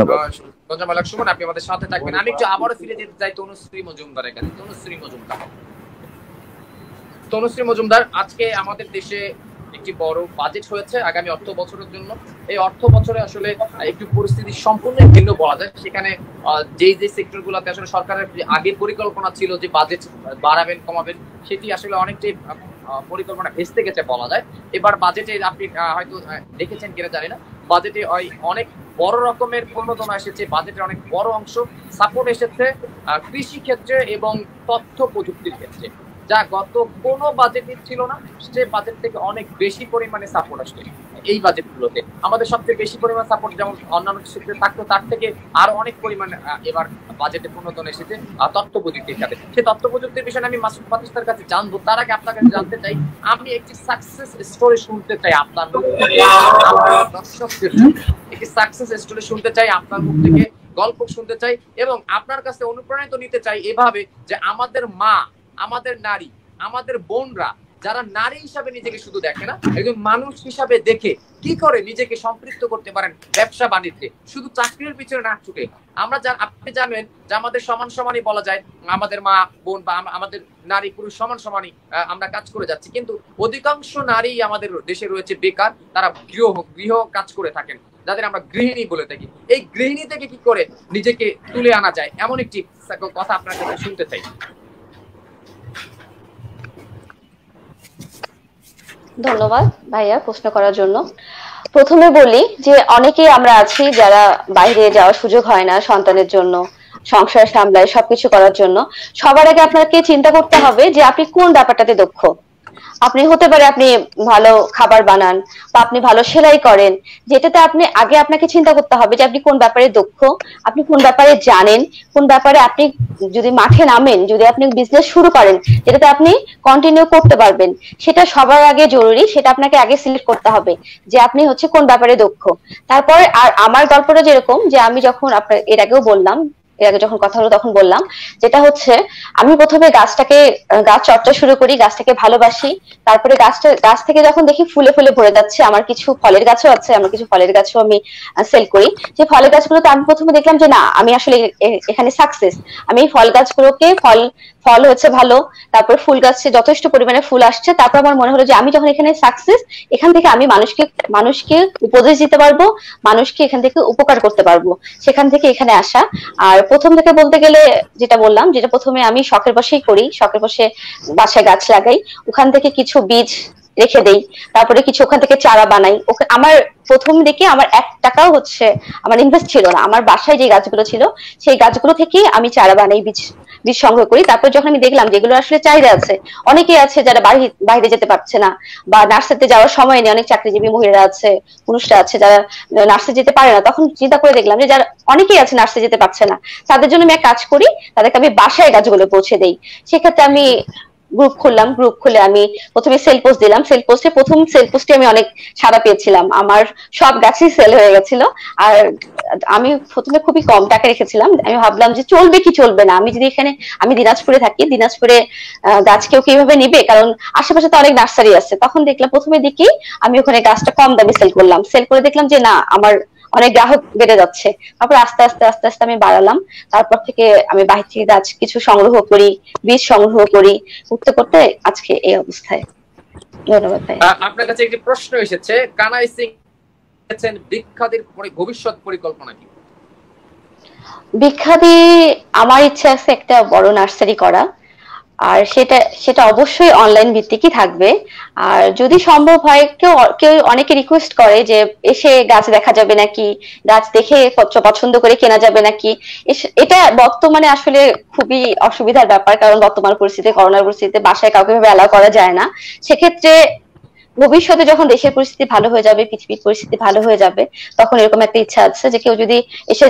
সুমন, আপনি আমাদের সাথে থাকবেন। আমি একটু আবারও ফিরে যেতে চাই তনুশ্রী মজুমদারের কাছে। তনুশ্রী মজুমদার, আজকে আমাদের দেশে একটি বড় বাজেট হয়েছে আগামী অর্থ বছরের জন্য। এই অর্থ বছরে আসলে একটু পরিস্থিতি সম্পূর্ণ ভিন্ন বলা যায়। সেখানে যে সেক্টর গুলোতে আসলে সরকারের আগে পরিকল্পনা ছিল যে বাজেট বাড়াবেন কমাবেন, সেটি আসলে অনেকটাই পরিকল্পনা ভেস্তে গেছে বলা যায়। এবার বাজেটে আপনি হয়তো দেখেছেন কিনা জানি না, বাজেটে অনেক বড় রকমের প্রণোদনা এসেছে, বাজেটের অনেক বড় অংশ সাপোর্ট এসেছে কৃষি ক্ষেত্রে এবং তথ্য প্রযুক্তির ক্ষেত্রে, যা গত কোনো বাজেটে ছিল না। সে বাজেট থেকে অনেক বেশি পরিমাণে সাপোর্ট আসছে এই বাজেটগুলোতে। আমাদের সবচেয়ে বেশি পরিমাণ সাপোর্ট যেমন অন্যান্য ক্ষেত্রে থাকতো, তার থেকে আরো অনেক পরিমাণ এবার বাজেটে প্রণোদন এসেছে তথ্য প্রযুক্তির কাছে। সেই তথ্য প্রযুক্তির বিষয়ে আমি মাসুদ বাতিস্তার কাছে জানবো। তার আগে আপনার কাছে জানতে চাই, আমি একটি সাকসেস স্টোরি শুনতে চাই আপনার মুখ থেকে, দর্শকদের একটি সাকসেস স্টোরি শুনতে চাই আপনার মুখ থেকে, গল্প শুনতে চাই এবং আপনার কাছে অনুপ্রাণিত নিতে চাই এভাবে যে আমাদের মা, আমাদের নারী, আমাদের বোনরা যারা নারী হিসাবে নিজেকে শুধু দেখে না, একজন মানুষ হিসাবে দেখে কি করে নিজেকে সম্পৃক্ত করতে পারেন ব্যবসা বাণিজ্যে, শুধু চাকরির পিছনে না ছুটে। আমরা আপনি জানেন যে আমাদের সমান সমানই বলা যায়, আমাদের মা বোন বা আমাদের নারী পুরুষ সমান সমানই আমরা কাজ করে যাচ্ছি, কিন্তু অধিকাংশ নারী আমাদের দেশে রয়েছে বেকার, তারা গৃহ কাজ করে থাকেন, যাদের আমরা গৃহিণী বলে থাকি। এই গৃহিণী থেকে কি করে নিজেকে তুলে আনা যায়, এমন একটি কথা আপনার কাছে শুনতে চাই। ধন্যবাদ ভাইয়া প্রশ্ন করার জন্য। প্রথমে বলি যে অনেকেই আমরা আছি যারা বাইরে যাওয়ার সুযোগ হয় না সন্তানের জন্য, সংসার সামলায়, সবকিছু করার জন্য। সবার আগে আপনাকে চিন্তা করতে হবে যে আপনি কোন ব্যাপারটাতে দক্ষ। আপনি হতে পারে আপনি ভালো খাবার বানান বা আপনি ভালো সেলাই করেন, যেটাতে আপনি আগে আপনাকে চিন্তা করতে হবে যে আপনি কোন ব্যাপারে দক্ষ, আপনি কোন ব্যাপারে জানেন, কোন ব্যাপারে আপনি যদি মাঠে নামেন, যদি আপনি বিজনেস শুরু করেন যেটাতে আপনি কন্টিনিউ করতে পারবেন, সেটা সবার আগে জরুরি। সেটা আপনাকে আগে সিলেক্ট করতে হবে যে আপনি হচ্ছে কোন ব্যাপারে দক্ষ। তারপর আর আমার গল্পটা যেরকম, যে আমি যখন আপনার এর আগেও বললাম, এর আগে যখন কথা হলো তখন বললাম, যেটা হচ্ছে আমি প্রথমে গাছ চর্চা শুরু করি, গাছটাকে ভালোবাসি। তারপরে গাছ থেকে যখন দেখি ফুলে ফুলে ভরে যাচ্ছে, আমার কিছু ফলের গাছও আছে, আমার কিছু ফলের গাছও আমি সেল করি। যে ফলের গাছগুলোতে আমি প্রথমে দেখলাম যে না, আমি আসলে এখানে সাকসেস। আমি এই ফল গাছগুলোকে ফল হচ্ছে ভালো, তারপর ফুল গাছে যথেষ্ট পরিমাণে ফুল আসছে। তারপর আমার মনে হলো যে আমি যখন এখানে সাকসেস, এখান থেকে আমি মানুষকে উপদেশ দিতে পারবো, মানুষকে এখান থেকে উপকার করতে পারবো, সেখান থেকে এখানে আসা। আর প্রথম থেকে বলতে গেলে যেটা বললাম, যেটা প্রথমে আমি শখের বশেই করি, শখের বসে বাসায় গাছ লাগাই, ওখান থেকে কিছু বীজ রেখে দেই, তারপরে কিছু ওখান থেকে চারা বানাই। আমার প্রথম দিকে আমার 1 টাকাও হচ্ছে আমার ইনভেস্ট ছিল না। আমার বাসায় যে গাছগুলো ছিল সেই গাছগুলো থেকে আমি চারা বানাই, বীজ সংগ্রহ করি। তারপর যখন আমি দেখলাম যেগুলো আসলে চাহিদা আছে, অনেকেই আছে যারা বাইরে যেতে পারছে না বা নার্সারিতে যাওয়ার সময় নেই, অনেক চাকরিজীবী মহিলারা আছে, পুরুষরা আছে যারা নার্সারি যেতে পারে না। তখন চিন্তা করে দেখলাম যে যারা অনেকেই আছে নার্সারি যেতে পারছে না, তাদের জন্য আমি এক কাজ করি, তাদেরকে আমি বাসায় গাছগুলো পৌঁছে দেই। সেক্ষেত্রে আমি গ্রুপ খুললাম, গ্রুপ খুলে আমি প্রথমে সেল পোস্ট দিলাম। সেল পোস্টে প্রথম সেল পোস্টে আমি অনেক সাড়া পেয়েছিলাম, আমার সব গাছই সেল হয়ে গেছিল। আর আমি প্রথমে খুবই কম টাকা রেখেছিলাম, আমি ভাবলাম যে চলবে কি চলবে না, আমি যদি এখানে, আমি দিনাজপুরে থাকি, দিনাজপুরে গাছ কেউ কিভাবে নিবে, কারণ আশেপাশে তো অনেক নার্সারি আছে। তখন দেখলাম প্রথমে দিকেই আমি ওখানে গাছটা কম দামে সেল করলাম, সেল করে দেখলাম যে না, আমার অনেক গ্রাহক বেড়ে যাচ্ছে। তারপর আস্তে আস্তে আস্তে আস্তে আমি বাড়ালাম। তারপর থেকে আমি বাহির থেকে গাছ কিছু সংগ্রহ করি, বীজ সংগ্রহ করি, করতে করতে আজকে এই অবস্থায়। ধন্যবাদ ভাই। আপনার কাছে একটি প্রশ্ন এসেছে, কানাই সিং বৃক্ষাদির ভবিষ্যৎ পরিকল্পনা কি? বৃক্ষাদি আমার ইচ্ছা আছে একটা বড় নার্সারি করা, আর সেটা অবশ্যই অনলাইন ভিত্তিকই থাকবে। আর যদি সম্ভব হয়, কেউ অনেকে রিকোয়েস্ট করে যে এসে গাছ দেখা যাবে নাকি, গাছ দেখে পছন্দ করে কেনা যাবে নাকি। এটা বর্তমানে আসলে খুবই অসুবিধার ব্যাপার, কারণ বর্তমান পরিস্থিতিতে, করোনার পরিস্থিতিতে বাসায় কাউকে ভাবে অ্যালাউ করা যায় না। সেক্ষেত্রে ভবিষ্যতে যখন দেশের পরিস্থিতি ভালো হয়ে যাবে, পৃথিবীর পরিস্থিতি ভালো হয়ে যাবে, তখন এরকম একটা ইচ্ছা আছে যে কেউ যদি এসে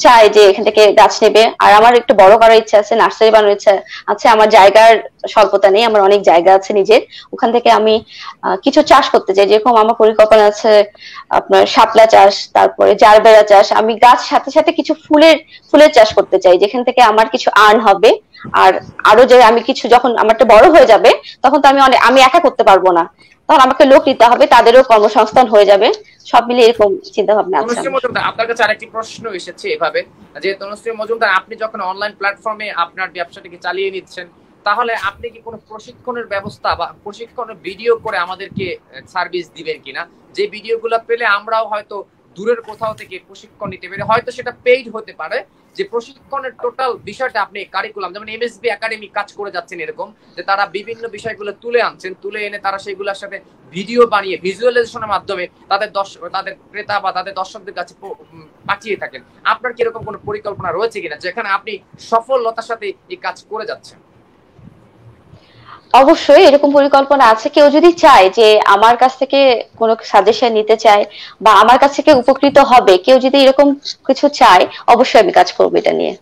চায় যে এখান থেকে গাছ নেবে। আর আমার একটু বড় করার ইচ্ছা আছে, নার্সারি বানানোর ইচ্ছা আছে। আমার জায়গার স্বল্পতা নেই, আমার অনেক জায়গা আছে নিজের, ওখান থেকে আমি কিছু চাষ করতে চাই। যেরকম আমার পরিকল্পনা আছে আপনার শাপলা চাষ, তারপরে জারবেরা চাষ। আমি গাছ সাথে সাথে কিছু ফুলের চাষ করতে চাই, যেখান থেকে আমার কিছু আর্ন হবে। আর আরো যে আমি কিছু, যখন আমারটা বড় হয়ে যাবে, তখন তো আমি একা করতে পারবো না, তখন আমাকে লোক নিতে হবে, তাদেরও কর্মসংস্থান হয়ে যাবে। সব মিলে এরকম চিন্তা ভাবনা আছে। তনুশ্রী মজুমদার, আপনার কাছে আরেকটি প্রশ্ন এসেছে এভাবে যে, তনুশ্রী মজুমদার, আপনি যখন অনলাইন প্ল্যাটফর্মে আপনার ব্যবসাটাকে চালিয়ে নিচ্ছেন, তাহলে আপনি কি কোনো প্রশিক্ষণের ব্যবস্থা বা প্রশিক্ষণের ভিডিও করে আমাদেরকে সার্ভিস দিবেন কিনা? যে ভিডিওগুলো পেলে আমরাও হয়তো দূরের কোথাও থেকে প্রশিক্ষণ নিতে পারি, হয়তো সেটা পেইড হতে পারে, যে প্রশিক্ষণের টোটাল বিষয়টা আপনি কারিকুলাম, যেমন এমএসবি একাডেমি কাজ করে যাচ্ছেন এরকম, যে তারা বিভিন্ন বিষয়গুলো তুলে আনছেন, তুলে এনে তারা সেগুলোর সাথে ভিডিও বানিয়ে ভিজুয়ালাইজেশনের মাধ্যমে তাদের ক্রেতা বা তাদের দর্শকদের কাছে পাঠিয়ে থাকেন। আপনার কি এরকম কোনো পরিকল্পনা রয়েছে কিনা, যেখানে আপনি সফলতার সাথে এই কাজ করে যাচ্ছেন? অবশ্যই এরকম পরিকল্পনা আছে। কেউ যদি চায় যে আমার কাছ থেকে কোনো সাজেশন নিতে চায় বা আমার কাছ থেকে উপকৃত হবে, কেউ যদি এরকম কিছু চায়, অবশ্যই আমি কাজ করবো এটা নিয়ে।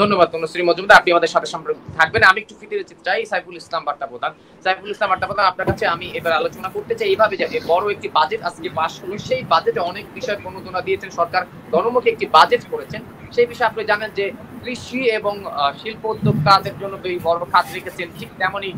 ধন্যবাদ তনুশ্রী মজুমদার, আপনি আমাদের সাথে সম্পর্ক থাকবেন। আমি একটু ফিরে যেতে চাই সাইফুল ইসলাম বাট্টা প্রধান। সাইফুল ইসলাম বাট্টা প্রধান, আপনার কাছে আমি এবার আলোচনা করতে চাই এইভাবে যে বড় একটি বাজেট আজকে পাশ হলো, সেই বাজেটে অনেক বিষয় প্রণোদনা দিয়েছেন সরকার, গণমুখী একটি বাজেট করেছেন। সেই বিষয়ে আপনি জানেন যে কৃষি এবং শিল্প উদ্যোক্তাদের জন্য বড় খাত রেখেছেন, ঠিক তেমনই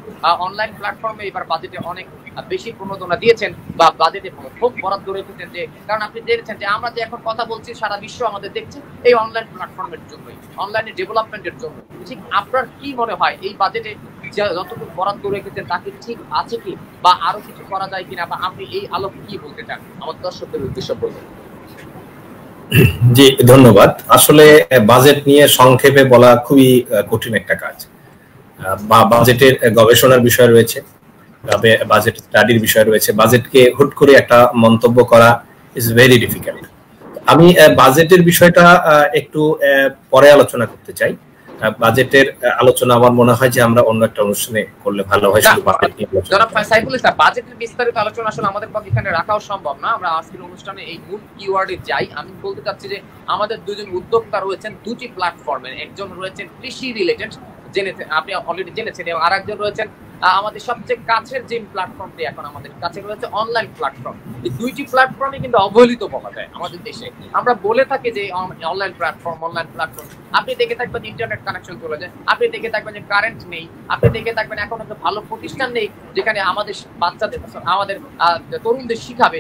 অনলাইন প্ল্যাটফর্মে এবার বাজেটে অনেক বেশি প্রণোদনা দিয়েছেন বা বাজেটে খুব বরাদ্দ রেখেছেন। যে কারণ আপনি জেনেছেন যে আমরা যে এখন কথা বলছি, সারা বিশ্ব আমাদের দেখছে এই অনলাইন প্ল্যাটফর্মের জন্যই, অনলাইনে ডেভেলপমেন্টের জন্য। ঠিক আপনার কি মনে হয় এই বাজেটে যতটুকু বরাদ্দ রেখেছেন তা কি ঠিক আছে কি, বা আরো কিছু করা যায় কিনা, বা আপনি এই আলোকে কি বলতে চান আমার দর্শকদের উদ্দেশ্য বলবেন? জি ধন্যবাদ। আসলে বাজেট নিয়ে সংক্ষেপে বলা খুবই কঠিন একটা কাজ। বাজেটের গবেষণার বিষয় রয়েছে, বাজেট স্টাডির বিষয় রয়েছে। বাজেটকে হুট করে একটা মন্তব্য করা ইজ ভেরি ডিফিকাল্ট। আমি বাজেটের বিষয়টা একটু পরে আলোচনা করতে চাই। বাজেটের আলোচনা আমার মনে হয় যে আমরা অন্য একটা অনুষ্ঠানে করলে ভালো হয়। জনাব সাইফুল ইসলাম, বাজেটের বিস্তারিত আলোচনা আসলে আমাদের পক্ষে এখানে রাখাও সম্ভব না। আমরা আজকের অনুষ্ঠানে এই মূল কিওয়ার্ডে যাই। আমি বলতে চাচ্ছি যে আমাদের দুজন উদ্যোক্তা রয়েছেন দুটি প্ল্যাটফর্মে, একজন রয়েছেন কৃষি রিলেটেড, আপনি অলরেডি জেনেছেন, এবং আরেকজন রয়েছেন আমাদের সবচেয়ে কাছের যে প্ল্যাটফর্মটি এখন আমাদের কাছে রয়েছে, অনলাইন প্ল্যাটফর্ম। এই দুইটি প্ল্যাটফর্মে কিন্তু অবহেলিত পাওয়া যায় আমাদের দেশে। আমরা বলে থাকি যে অনলাইন প্ল্যাটফর্ম, আপনি দেখে থাকবেন ইন্টারনেট কানেকশন চলে যায়, আপনি দেখে থাকবেন যে কারেন্ট নেই, আপনি দেখে থাকবেন এখন একটা ভালো প্রতিষ্ঠান নেই যেখানে আমাদের বাচ্চাদের, আমাদের তরুণদের শিখাবে।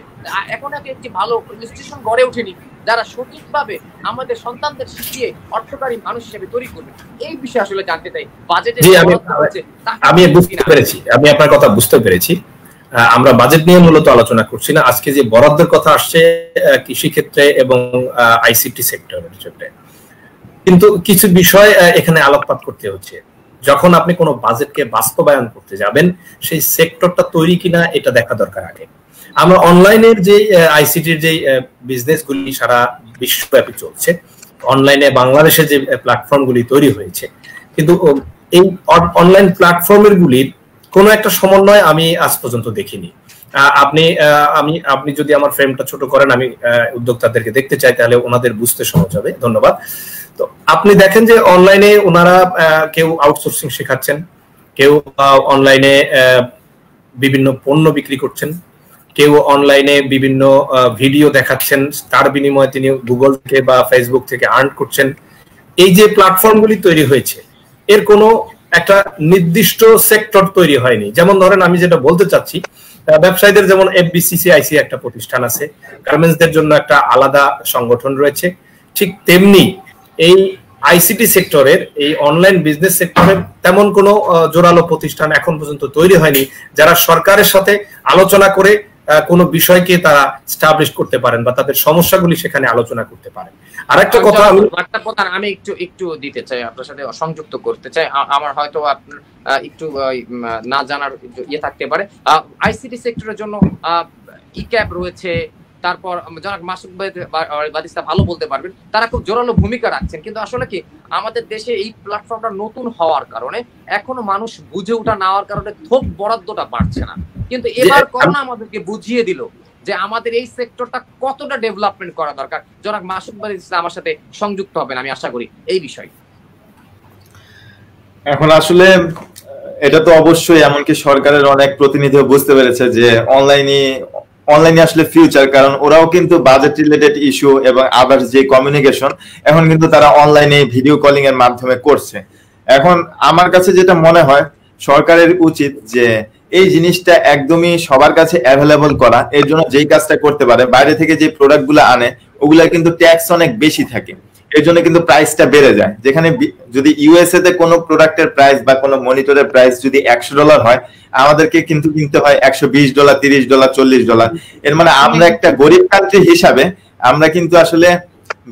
এখন একটি ভালো ইনস্টিটিউশন গড়ে ওঠেনি যারা সঠিকভাবে আমাদের সন্তানদের শিখিয়ে অর্থকারী মানুষ হিসেবে তৈরি করবে। এই বিষয়ে আসলে জানতে চাই বাজেটে। আমি বুঝতে পেরেছি, আমি আপনার কথা বুঝতে পেরেছি। আমরা বাজেট নিয়ে মূলত আলোচনা করছি না। আজকে যে বরাদ্দের কথা আসছে কৃষি ক্ষেত্রে এবং আইসিটি সেক্টরের জন্য, কিন্তু কিছু বিষয় এখানে আলোকপাত করতে হচ্ছে। যখন আপনি কোনো বাজেটকে বাস্তবায়ন করতে যাবেন, সেই সেক্টরটা তৈরি কিনা এটা দেখা দরকার আগে। আমরা অনলাইনের যে আইসিটির যে বিজনেসগুলি সারা বিশ্বব্যাপী চলছে, অনলাইনে বাংলাদেশের যে প্ল্যাটফর্মগুলি তৈরি হয়েছে, কিন্তু এই অনলাইন প্ল্যাটফর্মের গুলির কোনো একটা সমন্বয় আমি আজ পর্যন্ত দেখিনি। আপনি যদি আমার ফ্রেমটা ছোট করেন, আমি উদ্যোক্তাদেরকে দেখতে চাই, তাহলে ওনাদের বুঝতে সহজ হবে। ধন্যবাদ। তো আপনি দেখেন যে অনলাইনে ওনারা কেউ আউটসোর্সিং শেখাচ্ছেন, কেউ অনলাইনে বিভিন্ন পণ্য বিক্রি করছেন, কেউ অনলাইনে বিভিন্ন ভিডিও দেখাচ্ছেন, তার বিনিময়ে তিনি গুগল থেকে বা ফেসবুক থেকে আর্ন করছেন। এই যে প্ল্যাটফর্মগুলি তৈরি হয়েছে, এর কোনো একটা নির্দিষ্ট সেক্টর তৈরি হয়নি। যেমন ধরেন আমি যেটা বলতে চাচ্ছি, ব্যবসায়ীদের যেমন FBCCIC একটা প্রতিষ্ঠান আছে, গার্মেন্টসদের জন্য একটা আলাদা সংগঠন রয়েছে, ঠিক তেমনি এই আইসিটি সেক্টরের, এই অনলাইন বিজনেস সেক্টরের তেমন কোনো জোরালো প্রতিষ্ঠান এখন পর্যন্ত তৈরি হয়নি যারা সরকারের সাথে আলোচনা করে কোনো বিষয়কে তারা স্টাবলিশ করতে পারেন বা তাদের সমস্যাগুলি সেখানে আলোচনা করতে পারেন। আরেকটা কথা আমি একটু দিতে চাই, আপনার সাথে সংযুক্ত করতে চাই। আমার হয়তো আপনার একটু না জানার ইয়ে থাকতে পারে। আইসিটি সেক্টরের জন্য ইক্যাব রয়েছে, তারপর জনাব মাসুদ বাদিস্তা ভালো বলতে পারবেন, তারা খুব জোরালো ভূমিকা রাখছেন। কিন্তু আসলে কি আমাদের দেশে এই প্ল্যাটফর্মটা নতুন হওয়ার কারণে, এখনো মানুষ বুঝে ওঠা না হওয়ার কারণে থোক বরাদ্দটা বাড়ছে না। কিন্তু এবার করোনা আমাদেরকে বুঝিয়ে দিল যে আমাদের এই সেক্টরটা কতটা ডেভেলপমেন্ট করা দরকার। জনাব মাসুদ বাদিস্তা আমার সাথে সংযুক্ত হবেন আমি আশা করি এই বিষয়ে। এখন আসলে এটা তো অবশ্যই, এমনকি সরকারের অনেক প্রতিনিধিও বুঝতে পেরেছে যে অনলাইনে আসলে ফিউচার, কারণ ওরাও কিন্তু বাজেট রিলেটেড ইস্যু এবং আদার্স যে কমিউনিকেশন এখন কিন্তু তারা অনলাইনে ভিডিও কলিং এর মাধ্যমে করছে। এখন আমার কাছে যেটা মনে হয় সরকারের উচিত যে এই জিনিসটা একদমই সবার কাছে অ্যাভেলেবল করা। এর জন্য যেই কাজটা করতে পারে, বাইরে থেকে যে প্রোডাক্টগুলো আনে ওগুলা কিন্তু ট্যাক্স অনেক বেশি থাকে, এর জন্য কিন্তু প্রাইসটা বেড়ে যায়। যেখানে যদি ইউএসএ তে কোনো প্রোডাক্টের প্রাইস বা কোনো মনিটরের প্রাইস যদি $100 হয়, আমাদেরকে কিন্তু কিনতে হয় $120, $30, $40। এর মানে আমরা একটা গরিব কান্ট্রি হিসাবে আমরা কিন্তু আসলে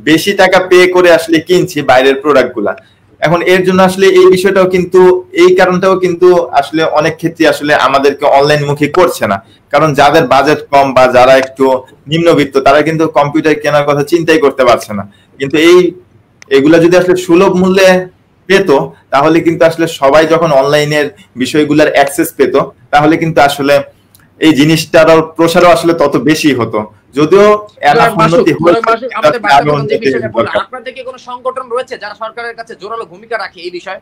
বেশি টাকা পে করে আসলে কিনছি বাইরের প্রোডাক্টগুলা। এখন এর জন্য আসলে এই বিষয়টাও কিন্তু, এই কারণটাও কিন্তু আসলে অনেক ক্ষেত্রে আসলে আমাদেরকে অনলাইন মুখী করছে না। কারণ যাদের বাজেট কম বা যারা একটু নিম্নবিত্ত তারা কিন্তু কম্পিউটার কেনার কথা চিন্তাই করতে পারছে না। কিন্তু এগুলা যদি আসলে সুলভ মূল্যে পেত, তাহলে কিন্তু আসলে সবাই যখন অনলাইনের বিষয়গুলোর অ্যাক্সেস পেত, তাহলে কিন্তু আসলে এই জিনিসটার প্রসারও আসলে তত বেশি হতো। যদিও আপনাদের কি কোনো সংগঠন রয়েছে যারা সরকারের কাছে জোরালো ভূমিকা রাখে এই বিষয়ে?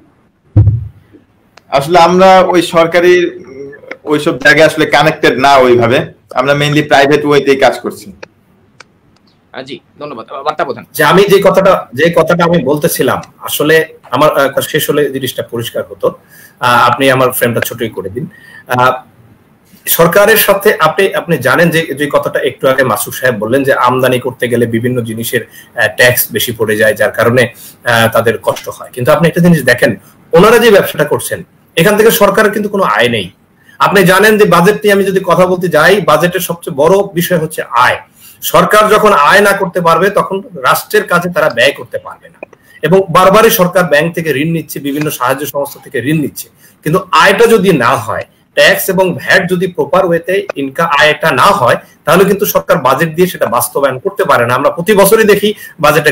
আসলে আমরা ওই সরকারি ওইসব জায়গায় আসলে কানেক্টেড না ওইভাবে, আমরা মেইনলি প্রাইভেট ওয়েতেই কাজ করছি। জি ধন্যবাদ। বার্তা প্রধান, যে আমি যে কথাটা আমি বলতেছিলাম, আসলে আমার শেষ হলে জিনিসটা পরিষ্কার হতো। আপনি আমার ফ্রেমটা ছোটই করে দিন। সরকারের সাথে আপনি জানেন যে কথাটা একটু আগে মাসুদ সাহেব বললেন যে আমদানি করতে গেলে বিভিন্ন জিনিসের ট্যাক্স বেশি পড়ে যায়, যার কারণে তাদের কষ্ট হয়। কিন্তু আপনি একটা জিনিস দেখেন, ওনারা যে ব্যবসাটা করছেন এখান থেকে সরকারের কিন্তু কোনো আয় নেই। আপনি জানেন যে বাজেট নিয়ে আমি যদি কথা বলতে যাই, বাজেটের সবচেয়ে বড় বিষয় হচ্ছে আয়। সরকার যখন আয় না করতে পারবে তখন রাষ্ট্রের কাছে তারা ব্যয় করতে পারবে না। এবং বারবারই সরকার ব্যাংক থেকে ঋণ নিচ্ছে, বিভিন্ন সাহায্য সংস্থা থেকে ঋণ নিচ্ছে, কিন্তু আয়টা যদি না হয়, ট্যাক্স এবং ভ্যাট যদি প্রপার ওয়েতে আয়টা না হয়, তাহলে কিন্তু সরকার বাজেট দিয়ে সেটা বাস্তবায়ন করতে পারে না। আমরা প্রতি বছরই দেখি বাজেটে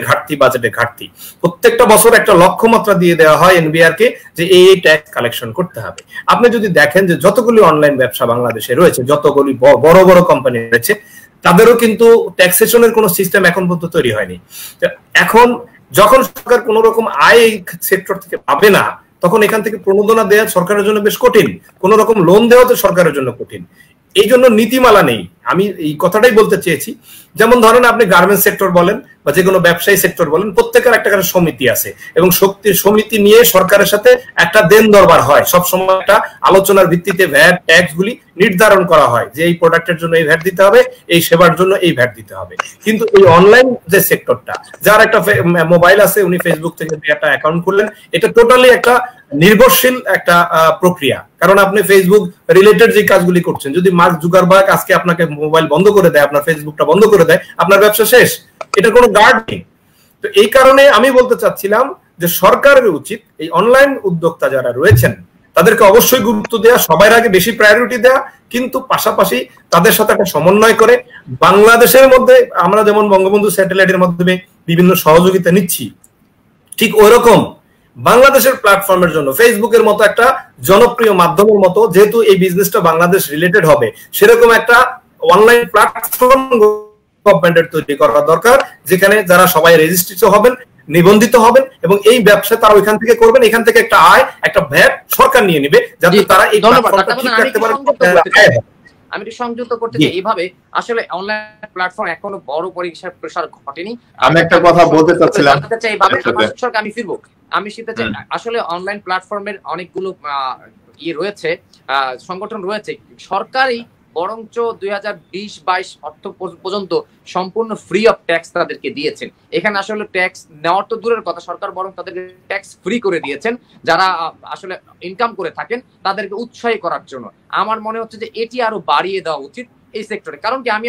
ঘাটতি। প্রত্যেকটা বছর একটা লক্ষ্যমাত্রা দিয়ে দেওয়া হয় এনবিআর কে যে এই ট্যাক্স কালেকশন করতে হবে। আপনি যদি দেখেন যে যতগুলি অনলাইন ব্যবসা বাংলাদেশে রয়েছে, যতগুলি বড় বড় কোম্পানি রয়েছে, তাদেরও কিন্তু ট্যাক্সেশনের কোনো সিস্টেম এখন পর্যন্ত তৈরি হয়নি। এখন যখন সরকার কোন রকম আয় এই সেক্টর থেকে পাবে না, তখন এখান থেকে প্রণোদনা দেওয়া সরকারের জন্য বেশ কঠিন, কোন রকম লোন দেওয়া তো সরকারের জন্য কঠিন। এই জন্য নীতিমালা নেই। আমি এই কথাটাই বলতে চেয়েছি। যেমন ধরেন আপনি গার্মেন্টস সেক্টর বলেন বা যে কোনো ব্যবসায়ী সেক্টর বলেন, প্রত্যেকের একটা করে সমিতি আছে এবং সমিতি নিয়ে সরকারের সাথে একটা দেন দরবার হয়। সবসময় একটা আলোচনার ভিত্তিতে ভ্যাট ট্যাক্স গুলি নির্ধারণ করা হয় যে এই প্রোডাক্টের জন্য এই ভ্যাট দিতে হবে, এই সেবার জন্য এই ভ্যাট দিতে হবে। কিন্তু এই অনলাইন যে সেক্টরটা, যার একটা মোবাইল আছে, উনি ফেসবুক থেকে একটা অ্যাকাউন্ট করলেন, এটা টোটালি একটা নির্ভরশীল একটা প্রক্রিয়া। কারণ আপনি ফেসবুক রিলেটেড যে কাজগুলি করছেন, যদি মার্ক জুকারবার্গ আজকে আপনাকে মোবাইল বন্ধ করে দেয়, আপনার ফেসবুকটা বন্ধ করে দেয়, আপনার ব্যবসা শেষ। এটা কোনো গার্ড নেই। তো এই কারণে আমি বলতে চাচ্ছিলাম যে সরকারের উচিত এই অনলাইন উদ্যোক্তা যারা রয়েছেন তাদেরকে অবশ্যই গুরুত্ব দেওয়া, সবার আগে বেশি প্রায়োরিটি দেওয়া, কিন্তু পাশাপাশি তাদের সাথে একটা সমন্বয় করে বাংলাদেশের মধ্যে আমরা যেমন বঙ্গবন্ধু স্যাটেলাইটের মাধ্যমে বিভিন্ন সহযোগিতা নিচ্ছি, ঠিক ওইরকম বাংলাদেশের প্ল্যাটফর্মের জন্য ফেসবুকের মতো একটা জনপ্রিয় মাধ্যমের মতো, যেহেতু এই বিজনেসটা বাংলাদেশ রিলেটেড হবে, সেরকম একটা অনলাইন প্ল্যাটফর্ম গভর্নমেন্টের তৈরি করা দরকার, যেখানে যারা সবাই রেজিস্ট্রেশন হবেন, নিবন্ধিত হবেন এবং এই ব্যবসা তারা ওইখান থেকে করবেন, এখান থেকে একটা আয়, একটা ভ্যাট সরকার নিয়ে নেবে, যাতে তারা এই প্ল্যাটফর্মটা ঠিক রাখতে পারে। আমি একটু সংযুক্ত করতে চাই, এইভাবে আসলে অনলাইন প্ল্যাটফর্ম এখনো বড় পরিসর প্রসার ঘটেনি। আমি একটা কথা বলতে চাচ্ছিলাম, আমি ফিরবো, আমি শিখতে চাই আসলে অনলাইন প্ল্যাটফর্মের অনেকগুলো ইয়ে রয়েছে, সংগঠন রয়েছে, সরকারি বরঞ্চ 2020-22 অর্থ পর্যন্ত সম্পূর্ণ ফ্রি অফ ট্যাক্স তাদেরকে দিয়েছেন। এখানে আসলে ট্যাক্স নেওয়ার তো দূরের কথা, সরকার বরং তাদেরকে ট্যাক্স ফ্রি করে দিয়েছেন, যারা আসলে ইনকাম করে থাকেন তাদেরকে উৎসাহী করার জন্য। আমার মনে হচ্ছে যে এটি আরো বাড়িয়ে দেওয়া উচিত এই সেক্টরে। কারণ কি আমি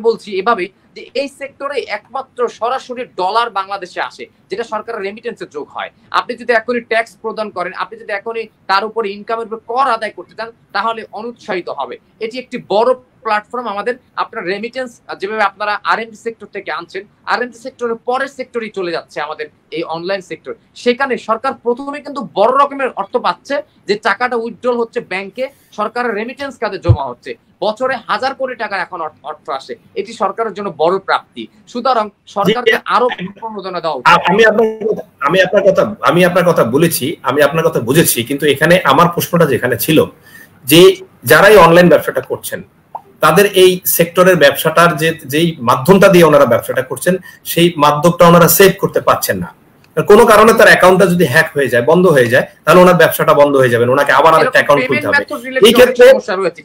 বলছি এভাবে যে এই সেক্টরে একমাত্র সরাসরি ডলার বাংলাদেশে আসে, যেটা সরকারের রেমিটেন্সের যোগ হয়। আপনি যদি এখনই ট্যাক্স প্রদান করেন, আপনি যদি এখনই তার উপরে ইনকামের উপর কর আদায় করতে চান, তাহলে অনুৎসাহিত হবে। এটি একটি বড় প্ল্যাটফর্ম আমাদের। আপনার রেমিটেন্স যেভাবে আপনারা আরএমজি সেক্টর থেকে আনছেন, আরএমজি সেক্টরের পরের সেক্টরেই চলে যাচ্ছে আমাদের এই অনলাইন সেক্টর। সেখানে সরকার প্রথমে কিন্তু বড় রকমের অর্থ পাচ্ছে, যে টাকাটা উইথড্রল হচ্ছে ব্যাংকে, সরকারের রেমিটেন্স কাজে জমা হচ্ছে, বছরে 1000 কোটি টাকা এখন অর্থ আসে। এটি সরকারের জন্য বড় প্রাপ্তি। সুতরাং সরকারকে আরো প্রণোদনা দেওয়া উচিত। আমি আপনার কথা বলেছি, আমি আপনার কথা বুঝেছি, কিন্তু এখানে আমার প্রশ্নটা যেখানে ছিল যে যারাই অনলাইন ব্যবসাটা করছেন তাদের এই সেক্টরের ব্যবসাটার যেই মাধ্যমটা দিয়ে ওনারা ব্যবসাটা করছেন সেই মাধ্যমটা ওনারা সেভ করতে পারছেন না। কোনো কারণে তার অ্যাকাউন্টটা যদি হ্যাক হয়ে যায়, বন্ধ হয়ে যায়, তাহলে ওনার ব্যবসাটা বন্ধ হয়ে যাবে, ওনাকে আবার আরেকটা অ্যাকাউন্ট খুলতে হবে। এই ক্ষেত্রে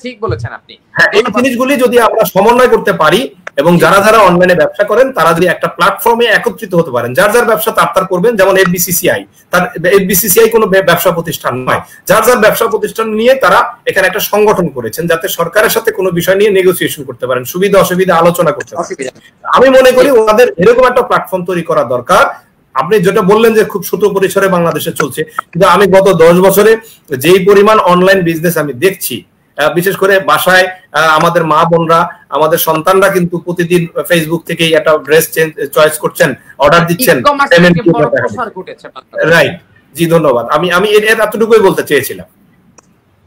ঠিক বলেছেন আপনি, এই জিনিসগুলি যদি আমরা সমন্বয় করতে পারি এবং যারা যারা অনলাইনে ব্যবসা করেন তারা যদি একটা প্ল্যাটফর্মে একত্রিত হতে পারেন, যার যার ব্যবসা তার করবেন। যেমন এফবিসিসিআই, তার এফবিসিসিআই কোনো ব্যবসা প্রতিষ্ঠান নয়, যার যার ব্যবসা প্রতিষ্ঠান নিয়ে তারা এখানে একটা সংগঠন করেছেন, যাতে সরকারের সাথে কোনো বিষয় নিয়ে নেগোসিয়েশন করতে পারেন, সুবিধা অসুবিধা আলোচনা করতে পারেন। আমি মনে করি ওনাদের এরকম একটা প্ল্যাটফর্ম তৈরি করা দরকার। আপনি যেটা বললেন যে খুব ছোট পরিসরে বাংলাদেশে চলছে, কিন্তু আমি গত 10 বছরে যেই পরিমাণ অনলাইন বিজনেস আমি দেখছি, বিশেষ করে বাসায় আমাদের মা বোনরা, আমাদের সন্তানরা কিন্তু প্রতিদিন ফেসবুক থেকেই একটা ড্রেস চয়েস করছেন, অর্ডার দিচ্ছেন। রাইট, জি ধন্যবাদ। আমি এতটুকুই বলতে চেয়েছিলাম।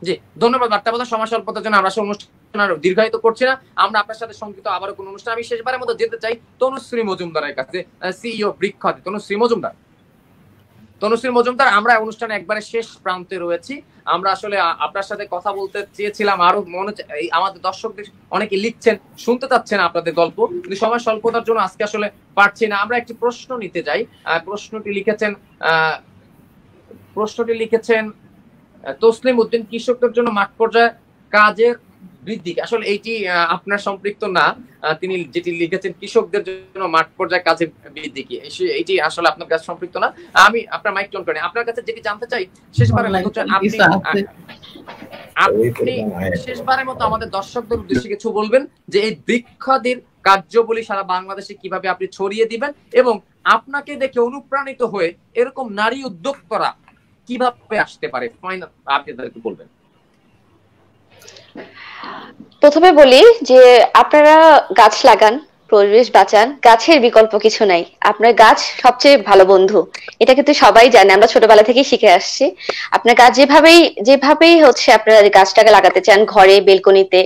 জি ধন্যবাদ। বার্তাবধান সময় স্বল্পতার জন্য আমরা অনুষ্ঠান আর দীর্ঘায়িত করছি না। আমরা আপনার সাথে সংযুক্ত আবারও কোন অনুষ্ঠান। আমি শেষবারের মতো যেতে চাই তনুশ্রী মজুমদারের কাছে, সিইও বৃক্ষাদি। তনুশ্রী মজুমদার, আমরা অনুষ্ঠানে একবারে শেষ প্রান্তে রয়েছি। আমরা আসলে আপনার সাথে কথা বলতে চেয়েছিলাম, আরো মনে আমাদের দর্শকদের অনেকে লিখছেন, শুনতে চাচ্ছেন আপনাদের গল্প, কিন্তু সময় স্বল্পতার জন্য আজকে আসলে পারছি না। আমরা একটি প্রশ্ন নিতে যাই। প্রশ্নটি লিখেছেন তসলিম উদ্দিন, কৃষকদের জন্য মাঠ পর্যায়ে কাজের বৃদ্ধি। আসলে এইটি আপনার সম্পৃক্ত না, তিনি যেটি লিখেছেন কৃষকদের জন্য মাঠ পর্যায়ে কাজের বৃদ্ধি কি, এইটি আসলে আপনার কাছে সম্পৃক্ত না। আমি আপনার মাইক টোন করি, আপনার কাছে যেটি জানতে চাই শেষবারের মতো, আপনি শেষবারের মতো আমাদের দর্শকদের উদ্দেশ্যে কিছু বলবেন যে এই বৃক্ষাদির কার্যবলী সারা বাংলাদেশে কিভাবে আপনি ছড়িয়ে দিবেন, এবং আপনাকে দেখে অনুপ্রাণিত হয়ে এরকম নারী উদ্যোক্তারা কিভাবে আসতে পারে, ফাইনাল আপনি তাদেরকে বলবেন। প্রথমে বলি যে আপনারা গাছ লাগান, পরিবেশ বাঁচান, গাছের বিকল্প কিছু নাই। আপনার গাছ সবচেয়ে ভালো বন্ধু, এটা কিন্তু সবাই জানে, আমরা ছোটবেলা থেকেই শিখে আসছি। আপনার গাছ যেভাবেই হচ্ছে আপনারা গাছটাকে লাগাতে চান, ঘরে, বেলকনিতে,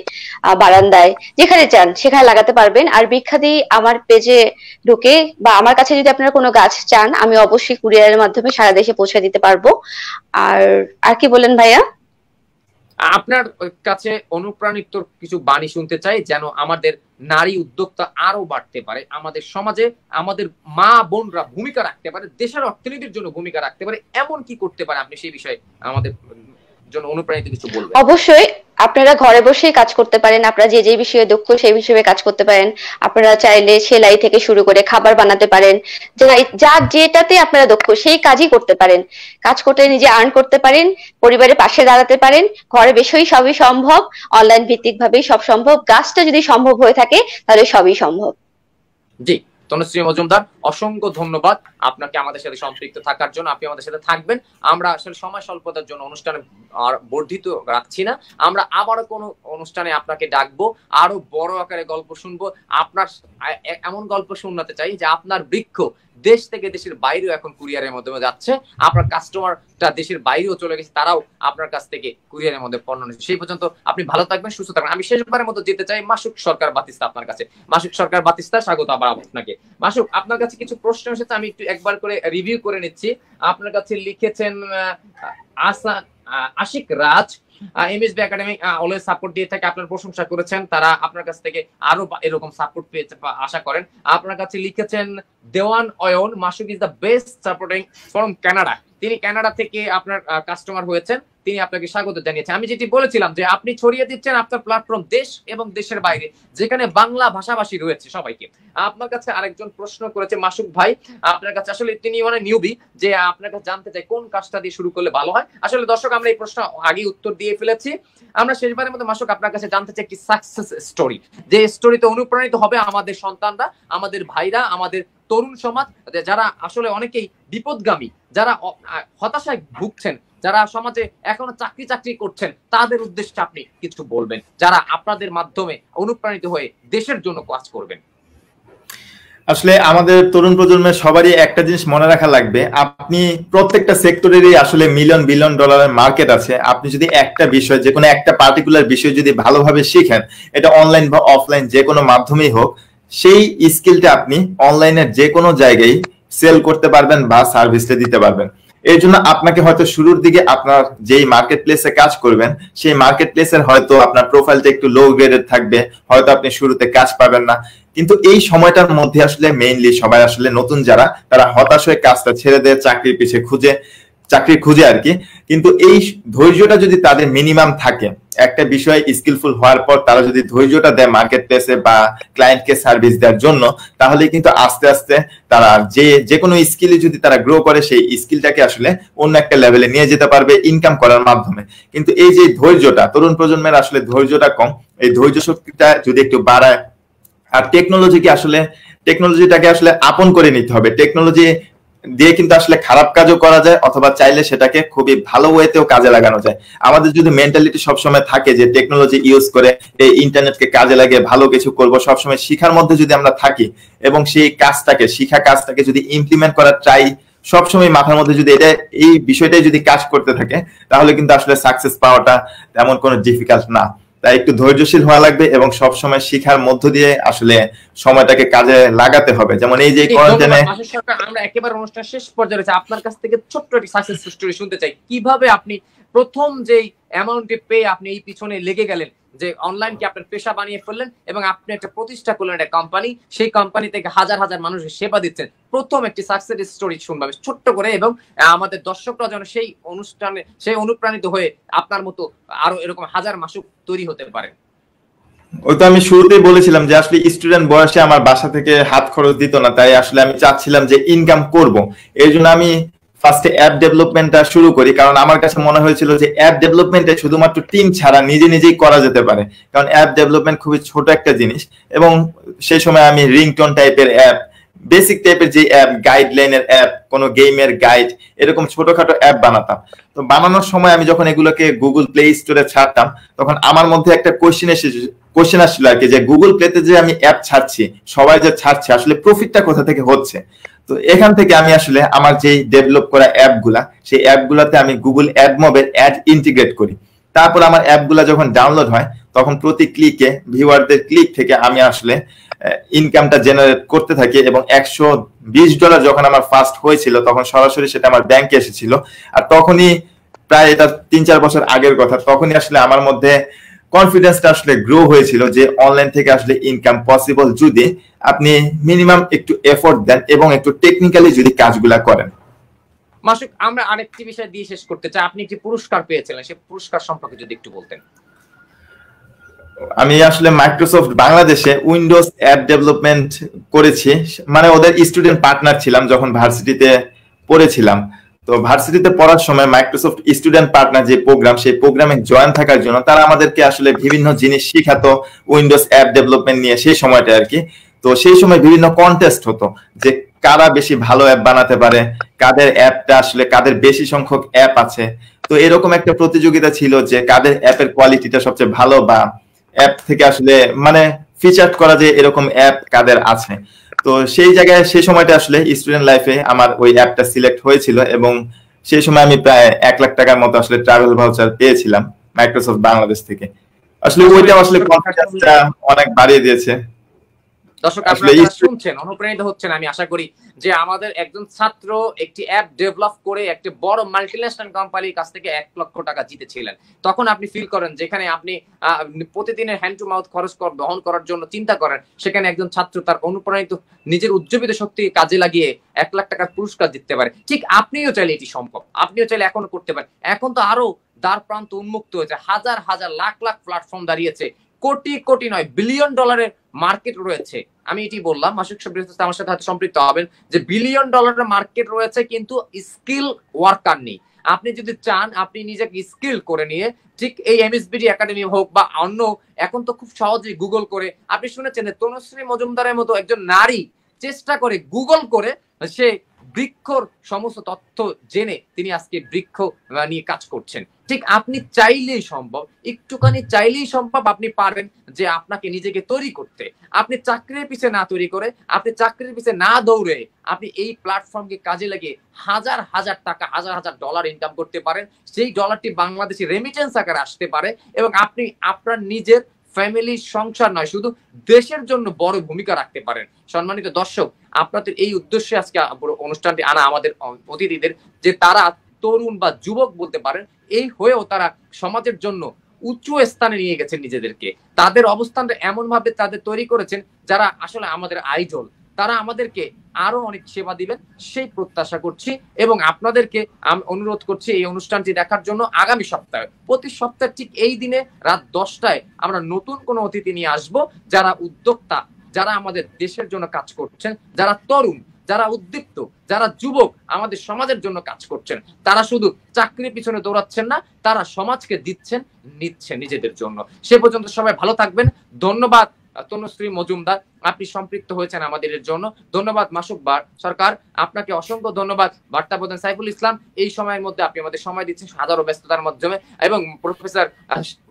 বারান্দায়, যেখানে চান সেখানে লাগাতে পারবেন। আর বৃক্ষাদি আমার পেজে ঢুকে বা আমার কাছে যদি আপনারা কোনো গাছ চান, আমি অবশ্যই কুরিয়ারের মাধ্যমে সারা দেশে পৌঁছে দিতে পারবো। আর কি বলেন ভাইয়া? আপনার কাছে অনুপ্রাণিত কিছু বাণী শুনতে চাই, যেন আমাদের নারী উদ্যোক্তা আরো বাড়তে পারে, আমাদের সমাজে আমাদের মা বোনরা ভূমিকা রাখতে পারে, দেশের অর্থনীতির জন্য ভূমিকা রাখতে পারে, এমন কি করতে পারে আপনি সেই বিষয়ে আমাদের জন্য অনুপ্রাণিত কিছু বলবেন। অবশ্যই আপনারা ঘরে বসেই কাজ করতে পারেন, আপনারা যে বিষয়ে দক্ষ সেই বিষয়ে কাজ করতে পারেন। আপনারা চাইলে সেলাই থেকে শুরু করে খাবার বানাতে পারেন, যেটাতে আপনারা দক্ষ সেই কাজই করতে পারেন। কাজ করতে নিজে আর্ন করতে পারেন, পরিবারের পাশে দাঁড়াতে পারেন, ঘরে বসেই সবই সম্ভব, অনলাইন ভিত্তিক ভাবেই সব সম্ভব। গাছটা যদি সম্ভব হয়ে থাকে তাহলে সবই সম্ভব। জি তনুশ্রী মজুমদার, অসংখ্য ধন্যবাদ আপনাকে আমাদের সাথে সম্পৃক্ত থাকার জন্য। আপনি আমাদের সাথে থাকবেন। আমরা আসলে সময় স্বল্পতার জন্য অনুষ্ঠানে আর বর্ধিত রাখছি না, আমরা আবারও কোনো অনুষ্ঠানে আপনাকে ডাকবো, আরো বড় আকারে গল্প শুনবো। আপনার এমন গল্প শোনাতে চাই যে আপনার বৃক্ষ দেশ থেকে দেশের বাইরেও এখন কুরিয়ারের মাধ্যমে যাচ্ছে, আপনার কাস্টমার অনেকটা দেশের বাইরেও চলে গেছে, তারাও আপনার কাছ থেকে কুরিয়ারের মধ্যে পণ্য নিচ্ছে। সেই পর্যন্ত আপনি ভালো থাকবেন, সুস্থ থাকবেন। আমি শেষবারের মতো যেতে চাই মাসুক সরকার বাতিস্তা আপনার কাছে। মাসুক সরকার বাতিস্তা, স্বাগত আবার আপনাকে। মাসুক, আপনার কাছে কিছু প্রশ্ন এসেছে, আমি একটু একবার করে রিভিউ করে নিচ্ছি। আপনার কাছে লিখেছেন আশিক রাজ, এমএসবি একাডেমি অলওয়েজ সাপোর্ট দিয়ে থাকে, আপনার প্রশংসা করেছেন, তারা আপনার কাছ থেকে আরো এরকম সাপোর্ট পেতে আশা করেন। আপনার কাছে লিখেছেন Dewan Ayon, Masuk is the best supporting from Canada. তিনি কানাডা থেকে আপনার কাস্টমার হয়েছেন, তিনি আপনাকে স্বাগত জানিয়েছেন। আমি যেটি বলেছিলাম যে আপনি ছড়িয়ে দিচ্ছেন আপনার প্ল্যাটফর্ম দেশ এবং দেশের বাইরে, যেখানে বাংলা ভাষাভাষী রয়েছে সবাইকে। আপনার কাছে আরেকজন প্রশ্ন করেছে মাসুক ভাই, আপনার কাছে আসলে তিনি মানে নিউবি, যে আপনার কাছে জানতে চাই কোন কাজটা দিয়ে শুরু করলে ভালো হয়। আসলে দর্শক, আমরা এই প্রশ্ন আগে উত্তর দিয়ে ফেলেছি। আমরা শেষবারের মতো মাসুক আপনার কাছে জানতে চাই একটি সাকসেস স্টোরি, যে স্টোরিতে অনুপ্রাণিত হবে আমাদের সন্তানরা, আমাদের ভাইরা, আমাদের তরুণ সমাজ, যারা আসলে অনেকেই বিপদগামী, যারা হতাশায় ভুগছেন, যারা সমাজে এখনো চাকরি করছেন, তাদের উদ্দেশ্যে আপনি কিছু বলবেন, যারা আপনাদের মাধ্যমে অনুপ্রাণিত হয়ে দেশের জন্য কাজ করবেন। আসলে আমাদের তরুণ প্রজন্মের সবারই একটা জিনিস মনে রাখা লাগবে, আপনি প্রত্যেকটা সেক্টরেরই আসলে মিলিয়ন বিলিয়ন ডলারের মার্কেট আছে। আপনি যদি একটা বিষয়, যে কোনো একটা পার্টিকুলার বিষয় যদি ভালোভাবে শিখেন, এটা অনলাইন বা অফলাইন যে কোনো মাধ্যমেই হোক, সেই স্কিলটা আপনি অনলাইনের যে কোনো জায়গায় সেল করতে পারবেন বা সার্ভিসটা দিতে পারবেন। এর জন্য আপনাকে হয়তো শুরুর দিকে আপনার যেই মার্কেট প্লেসে কাজ করবেন, সেই মার্কেট প্লেসের হয়তো আপনার প্রোফাইলটা একটু লো গ্রেডের থাকবে, হয়তো আপনি শুরুতে কাজ পাবেন না। কিন্তু এই সময়টার মধ্যে আসলে মেইনলি সবাই আসলে নতুন যারা, তারা হতাশ হয়ে কাজটা ছেড়ে দেয়, চাকরির পিছে চাকরি খুঁজে আর কি। কিন্তু এই ধৈর্যটা যদি তাদের মিনিমাম থাকে, একটা বিষয় স্কিলফুল হওয়ার পর তারা যদি ধৈর্যটা দেয় মার্কেট প্লেসে বা ক্লায়েন্টকে সার্ভিস দেওয়ার জন্য, তাহলে কিন্তু আস্তে আস্তে তারা যে কোনো স্কিলে যদি তারা গ্রো করে, সেই স্কিলটাকে আসলে অন্য একটা লেভেলে নিয়ে যেতে পারবে ইনকাম করার মাধ্যমে। কিন্তু এই যে ধৈর্যটা, তরুণ প্রজন্মের আসলে ধৈর্যটা কম, এই ধৈর্য শক্তিটা যদি একটু বাড়ায়, আর টেকনোলজিটাকে আসলে আপন করে নিতে হবে। টেকনোলজি দিয়ে কিন্তু আসলে খারাপ কাজও করা যায়, অথবা চাইলে সেটাকে খুবই ভালো ওয়েতেও কাজে লাগানো যায়। আমাদের যদি মেন্টালিটি সবসময় থাকে যে টেকনোলজি ইউজ করে এই ইন্টারনেটকে কাজে লাগিয়ে ভালো কিছু করব, সবসময় শিখার মধ্যে যদি আমরা থাকি এবং সেই শিখা কাজটাকে যদি ইমপ্লিমেন্ট করার ট্রাই সবসময় মাথার মধ্যে যদি এই বিষয়টাই যদি কাজ করতে থাকে, তাহলে কিন্তু আসলে সাকসেস পাওয়াটা তেমন কোনো ডিফিকাল্ট না। তাই একটু ধৈর্যশীল হওয়া লাগবে এবং সবসময় শিখার মধ্য দিয়ে আসলে সময়টাকে কাজে লাগাতে হবে। যেমন এই যে কোয়ারেন্টাইনে আমরা একেবারে অনুষ্ঠান শেষ পর্যায়ে রয়েছে, আপনার কাছ থেকে ছোট্ট একটি সাকসেস স্টোরি শুনতে চাই। কিভাবে আপনি প্রথম যেই অ্যামাউন্টে পেয়ে আপনি এই পিছনে লেগে গেলেন, যে অনলাইনকে আপনার পেশা বানিয়ে ফেললেন এবং আপনি একটা প্রতিষ্ঠা করলেন একটা কোম্পানি, সেই কোম্পানি থেকে হাজার হাজার মানুষের সেবা দিচ্ছেন। প্রথম একটি সাকসেস স্টোরি শুনবাবে ছোট্ট করে, এবং আমাদের দর্শকরা যেন সেই অনুষ্ঠানে সেই অনুপ্রাণিত হয়ে আপনার মতো আরো এরকম হাজার মাসুক তৈরি হতে পারে। ওই তো আমি শুরুতেই বলেছিলাম যে আসলে স্টুডেন্ট বয়সে আমার বাসা থেকে হাত খরচ দিত না, তাই আসলে আমি চাচ্ছিলাম যে ইনকাম করব। এই জন্য আমি ফার্স্টে অ্যাপ ডেভেলপমেন্টটা শুরু করি, কারণ আমার কাছে মনে হয়েছিল যে অ্যাপ ডেভেলপমেন্টে শুধুমাত্র টিম ছাড়া নিজেই করা যেতে পারে, কারণ অ্যাপ ডেভেলপমেন্ট খুবই ছোট একটা জিনিস। এবং সেই সময় আমি রিংটোন টাইপের অ্যাপ, বেসিক টাইপের যে অ্যাপ, গাইডলাইনের অ্যাপ, কোনো গেমের গাইড, এরকম ছোটখাটো অ্যাপ বানাতাম। তো বানানোর সময় আমি যখন এগুলোকে গুগল প্লে স্টোরে ছাড়তাম, তখন আমার মধ্যে একটা কোশ্চেন আসছিল আর কি, যে গুগল প্লেতে যে আমি অ্যাপ ছাড়ছি, সবাই যে ছাড়ছে, আসলে প্রফিটটা কোথা থেকে হচ্ছে। তো এখান থেকে আমি আসলে আমার যে ডেভেলপ করা অ্যাপগুলা, সেই অ্যাপগুলাতে আমি গুগল অ্যাডমবের অ্যাড ইন্টিগ্রেট করি। তারপর আমার অ্যাপগুলা যখন ডাউনলোড হয়, তখন প্রতি ক্লিকে ভিউয়ারদের ক্লিক থেকে আমি আসলে ইনকামটা জেনারেট করতে থাকি। এবং $120 যখন আমার ফার্স্ট হয়েছিল, তখন সরাসরি সেটা আমার ব্যাংকে এসেছিল। আর তখনই, প্রায় এটা 3-4 বছর আগের কথা, তখনই আসলে আমার মধ্যে কনফিডেন্সটা আসলে গ্রো হয়েছিল যে অনলাইন থেকে আসলে ইনকাম পসিবল, যদি আপনি মিনিমাম একটু এফোর্ট দেন এবং একটু টেকনিক্যালি যদি কাজগুলা করেন। মাসুক, আমরা আরেকটি বিষয় দিয়ে শেষ করতে চাই। আপনি একটি পুরস্কার পেয়েছিলেন, সেই পুরস্কার সম্পর্কে যদি একটু বলতেন। আমি আসলে মাইক্রোসফট বাংলাদেশে উইন্ডোজ অ্যাপ ডেভেলপমেন্ট করেছি, মানে ওদের স্টুডেন্ট পার্টনার ছিলাম যখন ভার্সিটিতে পড়েছিলাম। তো ভার্সিটিতে পড়ার সময় মাইক্রোসফট স্টুডেন্ট পার্টনার যে প্রোগ্রাম, সেই প্রোগ্রামে জয়েন থাকার জন্য তারা আমাদেরকে আসলে বিভিন্ন জিনিস শিখাতো উইন্ডোজ অ্যাপ ডেভেলপমেন্ট নিয়ে, সেই সময়টা আর কি। তো সেই সময় বিভিন্ন কন্টেস্ট হতো যে কারা বেশি ভালো অ্যাপ বানাতে পারে, কাদের অ্যাপটা আসলে, কাদের বেশি সংখ্যক অ্যাপ আছে। তো এরকম একটা প্রতিযোগিতা ছিল যে কাদের অ্যাপের কোয়ালিটিটা সবচেয়ে ভালো, বা অ্যাপ থেকে আসলে মানে ফিচার করা যে এরকম অ্যাপ কাদের আছে। তো সেই জায়গায় সেই সময়টা আসলে স্টুডেন্ট লাইফে আমার ওই অ্যাপটা সিলেক্ট হয়েছিল, এবং সেই সময় আমি প্রায় 1 লাখ টাকার মতো আসলে ট্রাভেল ভাউচার পেয়েছিলাম মাইক্রোসফট বাংলাদেশ থেকে। আসলে ওইটা আসলে কনফিডেন্সটা অনেক বাড়িয়ে দিয়েছে। দর্শক আপনারা শুনছেন, অনুপ্রাণিত হচ্ছেন আমি আশা করি যে আমাদের একজন ছাত্র একটি অ্যাপ ডেভেলপ করে একটি বড় মাল্টিন্যাশনাল কোম্পানির কাছ থেকে 1 লক্ষ টাকা জিতেছিলেন। তখন আপনি ফিল করেন যেখানে আপনি প্রতিদিনের হ্যান্ড টু মাউথ খরচ বহন করার জন্য চিন্তা করেন, সেখানে একজন ছাত্র তার অনুপ্রাণিত নিজের উজ্জীবিত শক্তি কাজে লাগিয়ে 1 লাখ টাকার পুরস্কার জিততে পারে। ঠিক আপনিও চাইলে এটি সম্ভব, আপনিও চাইলে এখনো করতে পারেন। এখন তো আরো দ্বার প্রান্ত উন্মুক্ত হয়েছে, হাজার হাজার লাখ লাখ প্ল্যাটফর্ম দাঁড়িয়েছে, কোটি কোটি নয় বিলিয়ন ডলারের মার্কেট রয়েছে। আমি এটি বললাম, মাসুক সাব্বির আমার সাথে হয়তো সম্পৃক্ত হবেন, যে বিলিয়ন ডলারের মার্কেট রয়েছে কিন্তু স্কিল ওয়ার্কার নেই। আপনি যদি চান আপনি নিজেকে স্কিল করে নিয়ে ঠিক এই এমএসবিডি একাডেমি হোক বা অন্য, এখন তো খুব সহজেই গুগল করে, আপনি শুনেছেন যে তনুশ্রী মজুমদারের মতো একজন নারী চেষ্টা করে গুগল করে সে বৃক্ষর সমস্ত তথ্য জেনে তিনি আজকে বৃক্ষ নিয়ে কাজ করছেন। ঠিক আপনি চাইলেই সম্ভব, একটুখানি চাইলেই সম্ভব, আপনি পারবেন যে আপনাকে নিজেকে তৈরি করতে। আপনি চাকরির পিছে না তৈরি করে, আপনি চাকরির পিছে না দৌড়ে আপনি এই প্ল্যাটফর্মকে কাজে লাগিয়ে হাজার হাজার টাকা, হাজার হাজার ডলার ইনকাম করতে পারেন। সেই ডলারটি বাংলাদেশি রেমিটেন্স আকারে আসতে পারে এবং আপনি আপনার নিজের ফ্যামিলি, সংসার নয় শুধু দেশের জন্য বড় ভূমিকা রাখতে পারেন। সম্মানিত দর্শক, আপনাদের এই উদ্দেশ্যে আজকে অনুষ্ঠানটি আনা আমাদের অতিথিদের, যে তারা তরুণ বা যুবক বলতে পারেন, এই হয়েও তারা সমাজের জন্য উঁচু স্থানে নিয়ে গেছেন নিজেদেরকে। তাদের অবস্থানটা এমন ভাবে তাদের তৈরি করেছেন যারা আসলে আমাদের আইডল। তারা আমাদেরকে আরো অনেক সেবা দিবেন সেই প্রত্যাশা করছি এবং আপনাদেরকে আমি অনুরোধ করছি এই অনুষ্ঠানটি দেখার জন্য। আগামী সপ্তাহে, প্রতি সপ্তাহে ঠিক এই দিনে রাত 10টায় আমরা নতুন কোনো অতিথি নিয়ে আসব, যারা উদ্যোক্তা, যারা আমাদের দেশের জন্য কাজ করছেন, যারা তরুণ, যারা উদ্দীপ্ত, যারা যুবক আমাদের সমাজের জন্য কাজ করছেন। তারা শুধু চাকরির পিছনে দৌড়াচ্ছেন না, তারা সমাজকে দিচ্ছেন, নিচ্ছেন নিজেদের জন্য। সে পর্যন্ত সবাই ভালো থাকবেন। ধন্যবাদ তনুশ্রী মজুমদার, আপনি সম্পৃক্ত হয়েছেন আমাদের জন্য। ধন্যবাদ মাসুক সরকার, আপনাকে অসংখ্য ধন্যবাদ। বার্তা প্রধান সাইফুল ইসলাম, এই সময়ের মধ্যে আপনি আমাদের সময় দিচ্ছেন হাজারো ব্যস্ততার মাধ্যমে। এবং প্রফেসর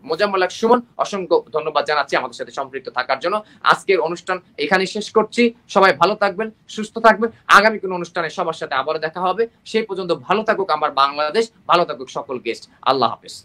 মোজাম্মেল হক সুমন, অসংখ্য ধন্যবাদ জানাচ্ছি আমাদের সাথে সম্পৃক্ত থাকার জন্য। আজকের অনুষ্ঠান এখানে শেষ করছি। সবাই ভালো থাকবেন, সুস্থ থাকবেন। আগামী কোনো অনুষ্ঠানে সবার সাথে আবার দেখা হবে। সেই পর্যন্ত ভালো থাকুক আমার বাংলাদেশ, ভালো থাকুক সকল গেস্ট। আল্লাহ হাফেজ।